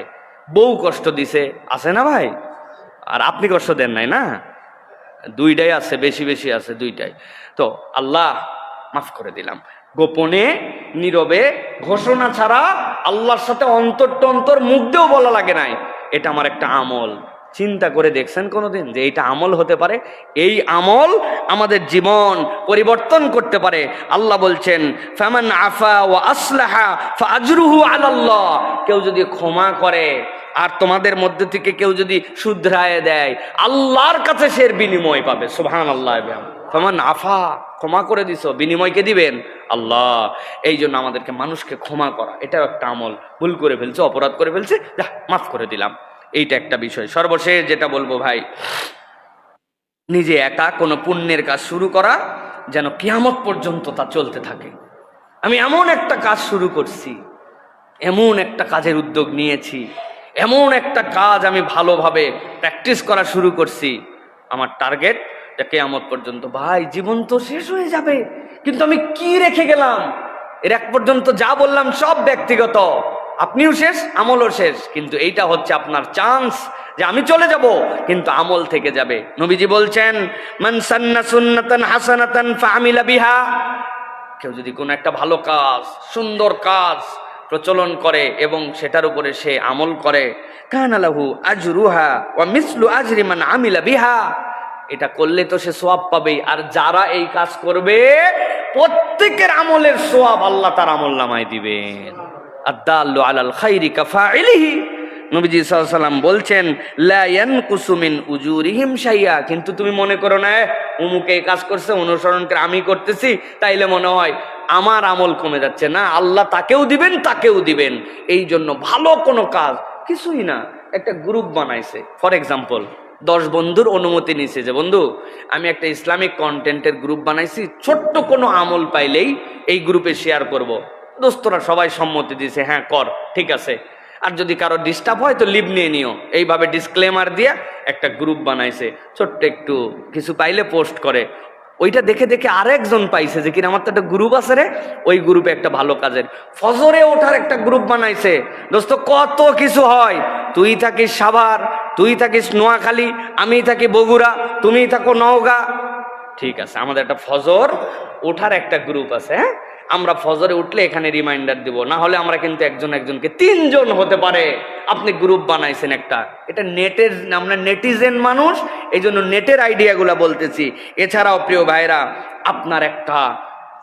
বউ কষ্ট দিছে, আছে না ভাই? আর আপনি কষ্ট দেন নাই না? দুইটাই আছে, বেশি বেশি আছে, দুইটাই। তো আল্লাহ মাফ করে দিলাম। গোপনে, নীরবে, ঘোষণা ছাড়া, আল্লাহর সাথে অন্তর টন্তর মুখ দিয়েও বলা লাগে নাই, এটা আমার একটা আমল। চিন্তা করে দেখছেন কোনোদিন যে এইটা আমল হতে পারে? এই আমল আমাদের জীবন পরিবর্তন করতে পারে। আল্লাহ বলছেন ফামান আফা ওয়া আসলাহা ফাআজরুহু আলাল্লাহ। কেউ যদি ক্ষমা করে আর তোমাদের মধ্যে থেকে কেউ যদি শুধরায় দেয়, আল্লাহর কাছে সে বিনিময় পাবে। সুবহানাল্লাহ। ফামান আফা, ক্ষমা করে দিছো, বিনিময়কে দিবেন আল্লাহ। এই জন্য আমাদেরকে মানুষকে ক্ষমা করা, এটাও একটা আমল। ভুল করে ফেলছে, অপরাধ করে ফেলছে, যা মাফ করে দিলাম, এইটা একটা বিষয়। সর্বশেষ যেটা বলবো ভাই, নিজে একা কোনো পুণ্যের কাজ শুরু করা যেন কিয়ামত পর্যন্ত তা চলতে থাকে। আমি এমন একটা কাজ শুরু করছি, এমন একটা কাজের উদ্যোগ নিয়েছি, এমন একটা কাজ আমি ভালোভাবে প্র্যাকটিস করা শুরু করছি, আমার টার্গেট কিয়ামত পর্যন্ত। ভাই জীবন তো শেষ হয়ে যাবে, কিন্তু আমি কি রেখে গেলাম? এর এক পর্যন্ত যা বললাম সব ব্যক্তিগত, আপনিও শেষ, আমলও শেষ, কিন্তু এইটা হচ্ছে আপনার চান্স যে আমি চলে যাব, কিন্তু আমল থেকে যাবে। নবীজি বলছেন, মান সান্না সুন্নাতান হাসানাতান ফাআমিলা বিহা, কেউ যদি কোনো একটা ভালো কাজ, সুন্দর কাজ প্রচলন করে এবং সেটার উপরে সে আমল করে, কানা লাহু আজরুহা ওয়া মিসলু আজরি মান আমিলা বিহা, এটা করলে তো সে সওয়াব পাবেই, আর যারা এই কাজ করবে প্রত্যেকের আমলের সওয়াব আল্লাহ তার আমলনামায় দিবেন। আদ-দাল্লু আলাল খাইরি কাফাইলিহি, নবীজি সাল্লাল্লাহু আলাইহি ওয়াসাল্লাম বলছেন, লা ইয়ানকুসু মিন উজুরিহিম শাইয়া, কিন্তু তুমি মনে করো না অমুকে এই কাজ করছে, অনুসরণ করে আমি করতেছি, তাইলে মনে হয় আমার আমল কমে যাচ্ছে। না, আল্লাহ তাকেও দিবেন, তাকেও দিবেন। এই জন্য ভালো কোনো কাজ কিছুই না, একটা গ্রুপ বানাইছে, ফর এক্সাম্পল 10 বন্ধুর অনুমতি নিছে যে বন্ধু আমি একটা ইসলামিক কন্টেন্টের গ্রুপ বানাইছি, ছোট্ট কোনো আমল পাইলেই এই গ্রুপে শেয়ার করব। দোস্তরা সবাই সম্মতি দিয়েছে, হ্যাঁ কর, ঠিক আছে, আর যদি কারো ডিস্টার্ব হয় তো লিভ নিয়ে নিও। এইভাবে ডিসক্লেমার দিয়ে একটা গ্রুপ বানাইছে, ছোট্ট একটু কিছু পাইলে পোস্ট করে। ওইটা দেখে দেখে আরেকজন পাইছে যে কিনা আমার তো একটা গ্রুপ আছে রে, ওই গ্রুপে একটা ভালো কাজের ফজরে ওঠার একটা গ্রুপ বানাইছে। দোস্ত কত কিছু হয়, তুই থাকিস সাভার, তুই থাকিস নোয়াখালী, আমি থাকি বগুড়া, তুমি থাকো নওগাঁ, ঠিক আছে, আমাদের একটা ফজর ওঠার একটা গ্রুপ আছে। হ্যাঁ, আমরা ফজরে উঠলে এখানে রিমাইন্ডার দিব, না হলে আমরা কিন্তু একজন একজনকে 3 জন হতে পারে। আপনি গ্রুপ বানাইছেন একটা, এটা নেটের, আমরা নেটিজেন মানুষ, এই জন্য নেটের আইডিয়াগুলা বলতেছি। এছাড়াও প্রিয় ভাইরা,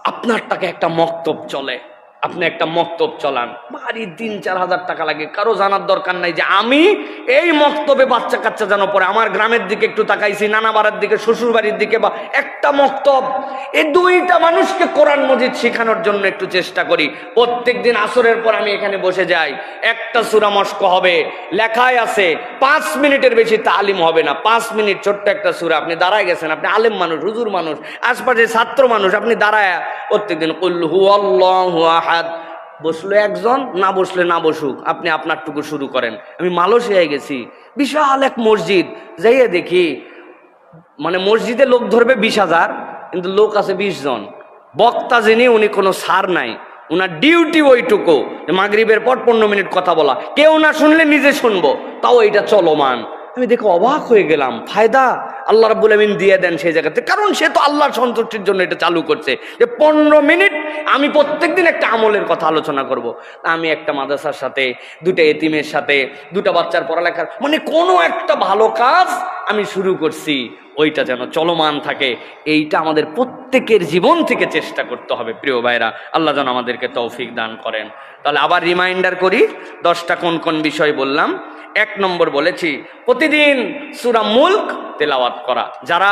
আপনারটাকে একটা মক্তব চলে, আপনি একটা মক্তব চলান, ভারী 3-4 হাজার টাকা লাগে, কারো জানার দরকার নাই যে আমি এই মক্তবে বাচ্চা কাচ্চা যেন পড়ে। আমার গ্রামের দিকে একটু তাকাইছি, নানা বাড়ির দিকে, শ্বশুর বাড়ির দিকে, বা একটা মক্তব, এই 2টা মানুষকে কোরআন মজিদ শেখানোর জন্য একটু চেষ্টা করি। প্রত্যেকদিন আসরের পর আমি এখানে বসে যাই, একটা সূরা মস্ক হবে, লেখায় আছে 5 মিনিটের বেশি তালিম হবে না, 5 মিনিট ছোট্ট একটা সূরা। আপনি দাঁড়ায় গেছেন, আপনি আলেম মানুষ, হুজুর মানুষ, আশপাশে ছাত্র মানুষ, আপনি দাঁড়ায় প্রত্যেকদিন কুল হুয়াল্লাহু আহাদ, বসলো একজন, না বসলে না বসুক, আপনি আপনারটুকু শুরু করেন। আমি মালয়েশিয়ায় গেছি, বিশাল এক মসজিদ, যাইয়ে দেখি মানে মসজিদে লোক ধরবে 20,000, কিন্তু লোক আছে 20 জন। বক্তা যিনি, উনি কোনো সার নাই, উনার ডিউটি ওইটুকু মাগরিবের পর 15 মিনিট কথা বলা, কেউ না শুনলে নিজে শুনবো, তাও এটা চলমান। আমি দেখে অবাক হয়ে গেলাম, ফায়দা আল্লাহ রাব্বুল আমিন দিয়ে দেন সেই জায়গাতে, কারণ সে তো আল্লাহর সন্তুষ্টির জন্য এটা চালু করছে যে 15 মিনিট আমি প্রত্যেকদিন একটা আমলের কথা আলোচনা করব। আমি একটা মাদ্রাসার সাথে, 2টা এতিমের সাথে, 2টা বাচ্চার পড়ালেখার, মানে কোনো একটা ভালো কাজ আমি শুরু করছি, ওইটা যেন চলমান থাকে। এইটা আমাদের প্রত্যেকের জীবন থেকে চেষ্টা করতে হবে প্রিয় ভাইরা, আল্লাহ যেন আমাদেরকে তৌফিক দান করেন। তাহলে আবার রিমাইন্ডার করি, 10টা কোন কোন বিষয় বললাম। 1 নম্বর বলেছি, প্রতিদিন সূরা মুলক তেলাওয়াত করা। যারা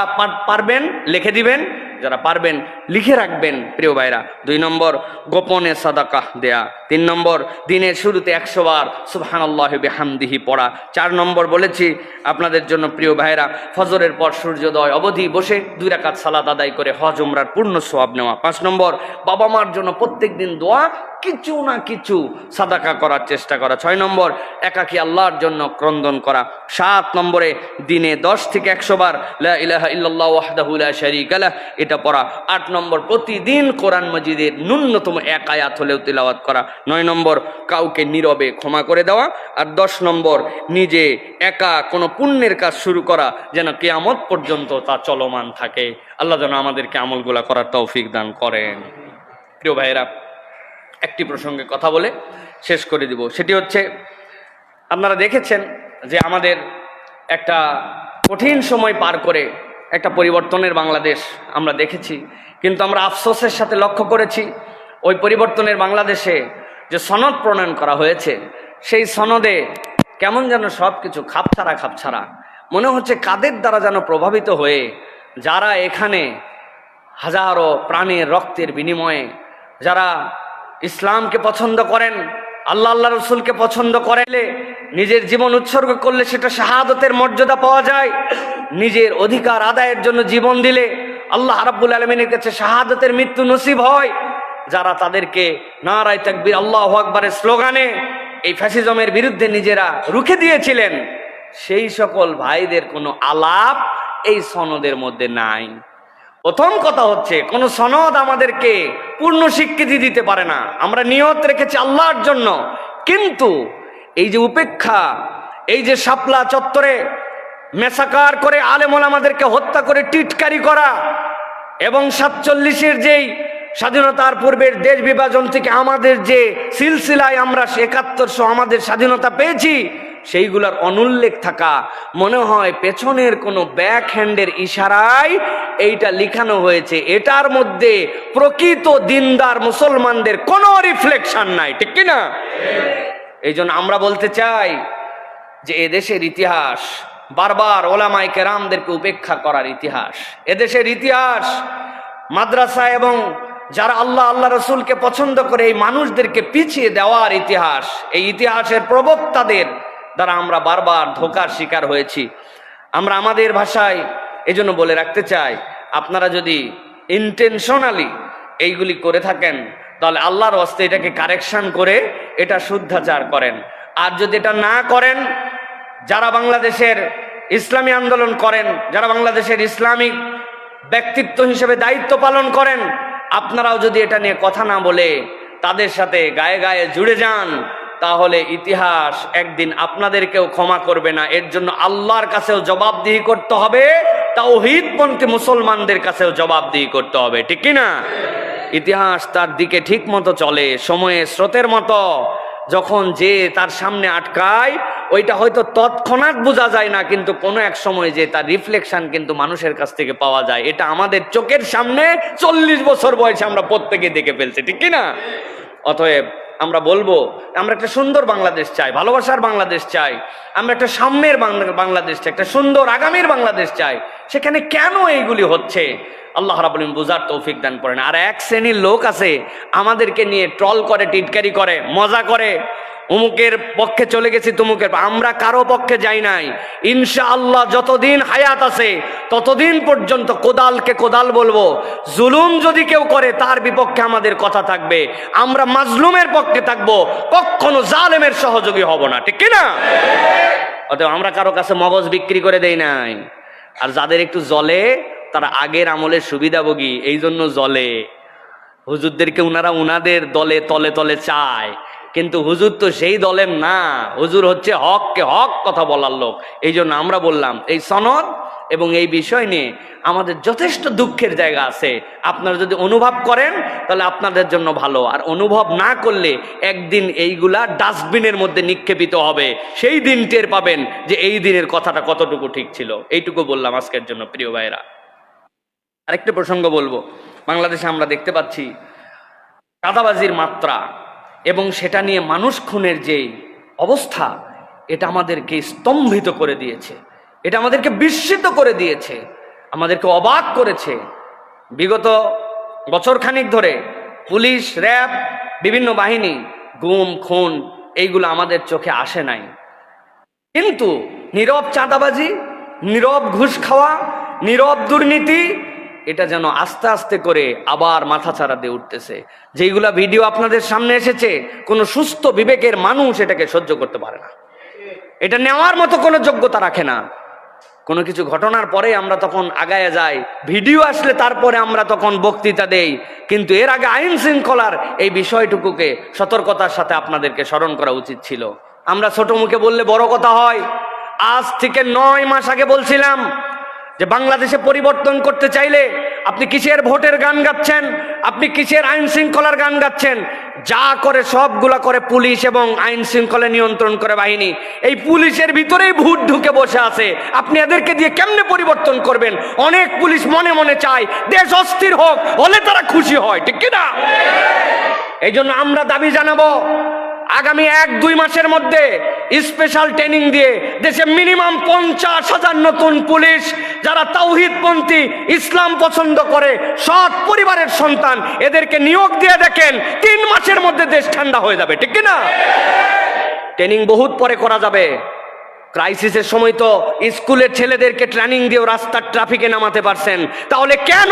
পারবেন লিখে দিবেন, যারা পারবেন লিখে রাখবেন প্রিয় ভাইরা। 2 নম্বর, গোপনে সাদাকা দেয়া। 3 নম্বর, দিনের শুরুতে 100 বার সুবহানাল্লাহি বিহামদিহি পড়া। 4 নম্বর বলেছি আপনাদের জন্য প্রিয় ভাইরা, ফজরের পর সূর্যোদয় অবধি বসে 2 রাকাত সালাত আদায় করে হজ উমরার পূর্ণ সওয়াব নেওয়া। 5 নম্বর, বাবা মার জন্য প্রত্যেকদিন দোয়া, কিছু না কিছু সাদাকা করার চেষ্টা করা। 6 নম্বর, একাকী আল্লাহর জন্য ক্রন্দন করা। 7 নম্বরে, দিনে 10 থেকে 100 বার লা ইলাহা ইল্লাল্লাহু ওয়াহদাহু লা শারীকা লাহ এটা পড়া। 8 নম্বর, প্রতিদিন কোরআন মাজিদের ন্যূনতম 1 আয়াত হলেও তিলাওয়াত করা। 9 নম্বর, কাউকে নীরবে ক্ষমা করে দেওয়া। আর 10 নম্বর, নিজে একা কোনো পুণ্যের কাজ শুরু করা, যেন কিয়ামত পর্যন্ত তা চলমান থাকে। আল্লাহ যেন আমাদেরকে আমলগুলা করার তৌফিক দান করেন। প্রিয় ভাইয়েরা, একটি প্রসঙ্গে কথা বলে শেষ করে দিব, সেটি হচ্ছে, আপনারা দেখেছেন যে আমাদের একটা কঠিন সময় পার করে একটা পরিবর্তনের বাংলাদেশ আমরা দেখেছি, কিন্তু আমরা আফসোসের সাথে লক্ষ্য করেছি ওই পরিবর্তনের বাংলাদেশে যে সনদ প্রণয়ন করা হয়েছে, সেই সনদে কেমন যেন সব কিছু খাপছাড়া মনে হচ্ছে। কাদের দ্বারা যেন প্রভাবিত হয়ে যারা এখানে হাজারো প্রাণের রক্তের বিনিময়ে যারা ইসলামকে পছন্দ করেন, আল্লাহ রসুলকে পছন্দ করলে নিজের জীবন উৎসর্গ করলে সেটা শাহাদতের মর্যাদা পাওয়া যায়। নিজের অধিকার আদায়ের জন্য জীবন দিলে আল্লাহ রাব্বুল আলামিনের কাছে শাহাদতের মৃত্যু নসিব হয়। যারা তাদেরকে নারায়ে তাকবীর আল্লাহু আকবারের স্লোগানে এই ফ্যাসিজমের বিরুদ্ধে নিজেরা রুখে দিয়েছিলেন, সেই সকল ভাইদের কোনো আলাপ এই সনদের মধ্যে নাই। প্রথম কথা হচ্ছে, কোন সনদ আমাদেরকে পূর্ণ স্বীকৃতি দিতে পারে না। আমরা নিয়ত রেখেছি আল্লাহর জন্য, কিন্তু এই যে উপেক্ষা, এই যে শাপলা চত্বরে মেসাকার করে আলেম ওলামাদেরকে হত্যা করে টিটকারি করা, এবং 47-এর যেই স্বাধীনতার পূর্বের দেশ বিভাজন থেকে আমাদের যে সিলসিলায় আমরা 7100 আমাদের স্বাধীনতা পেয়েছি, সেইগুলার অনুল্লেখ থাকা, মনে হয় পেছনের কোনো ব্যাক হ্যান্ডের ইশারায় এইটা লিখানো হয়েছে। এটার মধ্যে প্রকৃত দিনদার মুসলমানদের কোনো রিফ্লেকশন নাই, ঠিক কিনা? এই জন্য আমরা বলতে চাই যে এদেশের ইতিহাস বারবার ওলামায়ে কেরামদেরকে উপেক্ষা করার ইতিহাস। এদেশের ইতিহাস মাদ্রাসা এবং যারা আল্লাহ রসুলকে পছন্দ করে এই মানুষদেরকে পিছিয়ে দেওয়ার ইতিহাস। এই ইতিহাসের প্রবক্তাদের দ্বারা আমরা বারবার ধোঁকার শিকার হয়েছি। আমরা আমাদের ভাষায় এজন্য বলে রাখতে চাই, আপনারা যদি ইন্টেনশনালি এইগুলি করে থাকেন, তাহলে আল্লাহর ওয়াস্তে এটাকে কারেকশন করে এটা শুদ্ধাচার করেন। আর যদি এটা না করেন, যারা বাংলাদেশের ইসলামী আন্দোলন করেন, যারা বাংলাদেশের ইসলামিক ব্যক্তিত্ব হিসেবে দায়িত্ব পালন করেন, আপনারাও যদি এটা নিয়ে কথা না বলে তাদের সাথে গায়ে গায়ে জুড়ে যান, তাহলে ইতিহাস একদিন আপনাদেরকেও ক্ষমা করবে না। এর জন্য আল্লাহর কাছেও জবাবদিহি করতে হবে, তাওহীদপন্থী মুসলমানদের কাছেও জবাবদিহি করতে হবে, ঠিক কিনা? ইতিহাস তার দিকে ঠিক মতো চলে, সময়ের স্রোতের মতো। যখন যে তার সামনে আটকায়, ওইটা হয়তো তৎক্ষণাৎ বোঝা যায় না, কিন্তু কোনো এক সময় যে তার রিফ্লেকশন কিন্তু মানুষের কাছ থেকে পাওয়া যায়। এটা আমাদের চোখের সামনে 40 বছর বয়সে আমরা প্রত্যেকে দেখে ফেলছি, ঠিক কিনা? অতএব আমরা বলবো, আমরা একটা সুন্দর বাংলাদেশ চাই, ভালোবাসার বাংলাদেশ চাই, আমরা একটা সাম্যের বাংলাদেশ চাই, একটা সুন্দর আগামীর বাংলাদেশ চাই। সেখানে কেন এইগুলি হচ্ছে আল্লাহ রাব্বুল আলামিন বুঝার তৌফিক দান করেন। আর এক শ্রেণীর লোক আছে আমাদেরকে নিয়ে ট্রল করে, টিটকারি করে, মজা করে, অমুকের পক্ষে চলে গেছি, তমুকের। আমরা কারো পক্ষে যাই নাই। ইনশাআল্লাহ যতদিন হায়াত আছে ততদিন পর্যন্ত কোদালকে কোদাল বলবো। জুলুম যদি কেউ করে তার বিপক্ষে আমাদের কথা থাকবে, আমরা মাজলুমের পক্ষে থাকবো, কখনো জালেমের সহযোগী হব না, ঠিক কিনা? অতএব আমরা কারো কাছে মগজ বিক্রি করে দেই নাই। আর যাদের একটু জ্বলে তারা আগের আমলের সুবিধাভোগী, এই জন্য জ্বলে। হুজুরদেরকে উনারা উনাদের দলে তলে তলে চায়, কিন্তু হুজুর তো সেই দলের না। হুজুর হচ্ছে হককে হক কথা বলার লোক। এই জন্য আমরা বললাম, এই সনদ এবং এই বিষয় নিয়ে আমাদের যথেষ্ট দুঃখের জায়গা আছে। আপনারা যদি অনুভব করেন তাহলে আপনাদের জন্য ভালো, আর অনুভব না করলে একদিন এইগুলা ডাস্টবিনের মধ্যে নিক্ষেপিত হবে। সেই দিন টের পাবেন যে এই দিনের কথাটা কতটুকু ঠিক ছিল। এইটুকু বললাম আজকের জন্য। প্রিয় ভাইরা, আরেকটা প্রসঙ্গ বলবো। বাংলাদেশে আমরা দেখতে পাচ্ছি চাঁদাবাজির মাত্রা এবং সেটা নিয়ে মানুষ খুনের যে অবস্থা, এটা আমাদেরকে স্তম্ভিত করে দিয়েছে, এটা আমাদেরকে বিস্মিত করে দিয়েছে, আমাদেরকে অবাক করেছে। বিগত বছরখানিক ধরে পুলিশ, র্যাব, বিভিন্ন বাহিনী গুম, খুন এইগুলো আমাদের চোখে আসে নাই, কিন্তু নীরব চাঁদাবাজি, নীরব ঘুষ খাওয়া, নীরব দুর্নীতি, এটা যেন আস্তে আস্তে করে আবার মাথাচাড়া দিয়ে উঠতেছে। যেইগুলা ভিডিও আপনাদের সামনে এসেছে, কোনো সুস্থ বিবেকের মানুষ এটাকে সহ্য করতে পারে না, এটা নেওয়ার মতো কোনো যোগ্যতা রাখে না। কোনো কিছু ঘটনার পরে আমরা তখন আগায় যাই, ভিডিও আসলে তারপরে আমরা তখন বক্তৃতা দেই, কিন্তু এর আগে আইন শৃঙ্খলার এই বিষয়টুকুকে সতর্কতার সাথে আপনাদেরকে স্মরণ করা উচিত ছিল। আমরা ছোট মুখে বললে বড় কথা হয়। আজ থেকে 9 মাস আগে বলছিলাম যে বাংলাদেশে পরিবর্তন করতে চাইলে আপনি কিসের ভোটের গান গাচ্ছেন, আপনি কিসের আইন শৃঙ্খলার গান গাচ্ছেন? যা করে সবগুলা করে পুলিশ এবং আইন শৃঙ্খলা নিয়ন্ত্রণ করে বাহিনী। এই পুলিশের ভিতরেই ভূত ঢুকে বসে আছে, আপনি এদেরকে দিয়ে কেমনে পরিবর্তন করবেন? অনেক পুলিশ মনে মনে চায় দেশ অস্থির হোক, হলে তারা খুশি হয়, ঠিক কিনা? এই জন্য আমরা দাবি জানাবো, আগামী 1-2 মাসের মধ্যে স্পেশাল ট্রেনিং দিয়ে দেশে মিনিমাম 50,000 নতুন পুলিশ, যারা তাওহীদপন্থী, ইসলাম পছন্দ করে, সৎ পরিবারের সন্তান, এদেরকে নিয়োগ দিয়ে দেখেন 3 মাসের মধ্যে দেশ ঠান্ডা হয়ে যাবে, ঠিক কিনা? ট্রেনিং বহুত পরে করা যাবে। ক্রাইসিসের সময় তো স্কুলের ছেলেদেরকে ট্রেনিং দিয়ে রাস্তার ট্রাফিকে নামাতে পারছেন, তাহলে কেন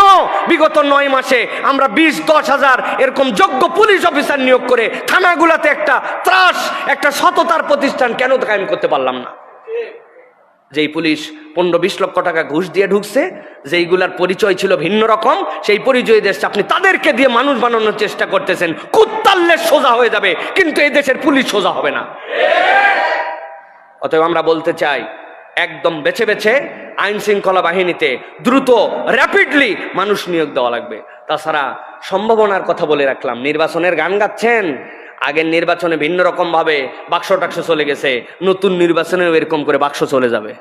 বিগত 9 মাসে আমরা 20-10 হাজার এরকম যোগ্য পুলিশ অফিসার নিয়োগ করে থানাগুলোতে একটা ত্রাস, একটা সততার প্রতিষ্ঠান কেন কায়েম করতে পারলাম না? যেই পুলিশ 15-20 লক্ষ টাকা ঘুষ দিয়ে ঢুকছে, যেইগুলার পরিচয় ছিল ভিন্ন রকম, সেই পরিচয় দেশে আপনি তাদেরকে দিয়ে মানুষ বানানোর চেষ্টা করতেছেন। কুত্তাল্লে সোজা হয়ে যাবে, কিন্তু এই দেশের পুলিশ সোজা হবে না। অতএব আমরা বলতে চাই, একদম বেছে বেছে আইন শৃঙ্খলা বাহিনীতে দ্রুত র্যাপিডলি মানুষ নিয়োগ দেওয়া লাগবে। তাছাড়া সম্ভাবনার কথা বলে রাখলাম, নির্বাচনের গান গাচ্ছেন, আগের নির্বাচনে ভিন্ন রকম ভাবে বাক্স টাক্স চলে গেছে, নতুন নির্বাচনে এরকম করে বাক্স চলে যাবে।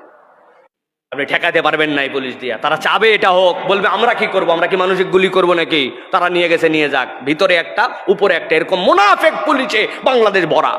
আপনি ঠেকাতে পারবেন না এই পুলিশ দিয়া। তারা চাবে এটা হোক, বলবে আমরা কি করব, আমরা কি মানুষকে গুলি করব নাকি, তারা নিয়ে গেছে নিয়ে যাক, ভিতরে একটা উপরে একটা, এরকম মুনাফেক পুলিশে বাংলাদেশ ভরা।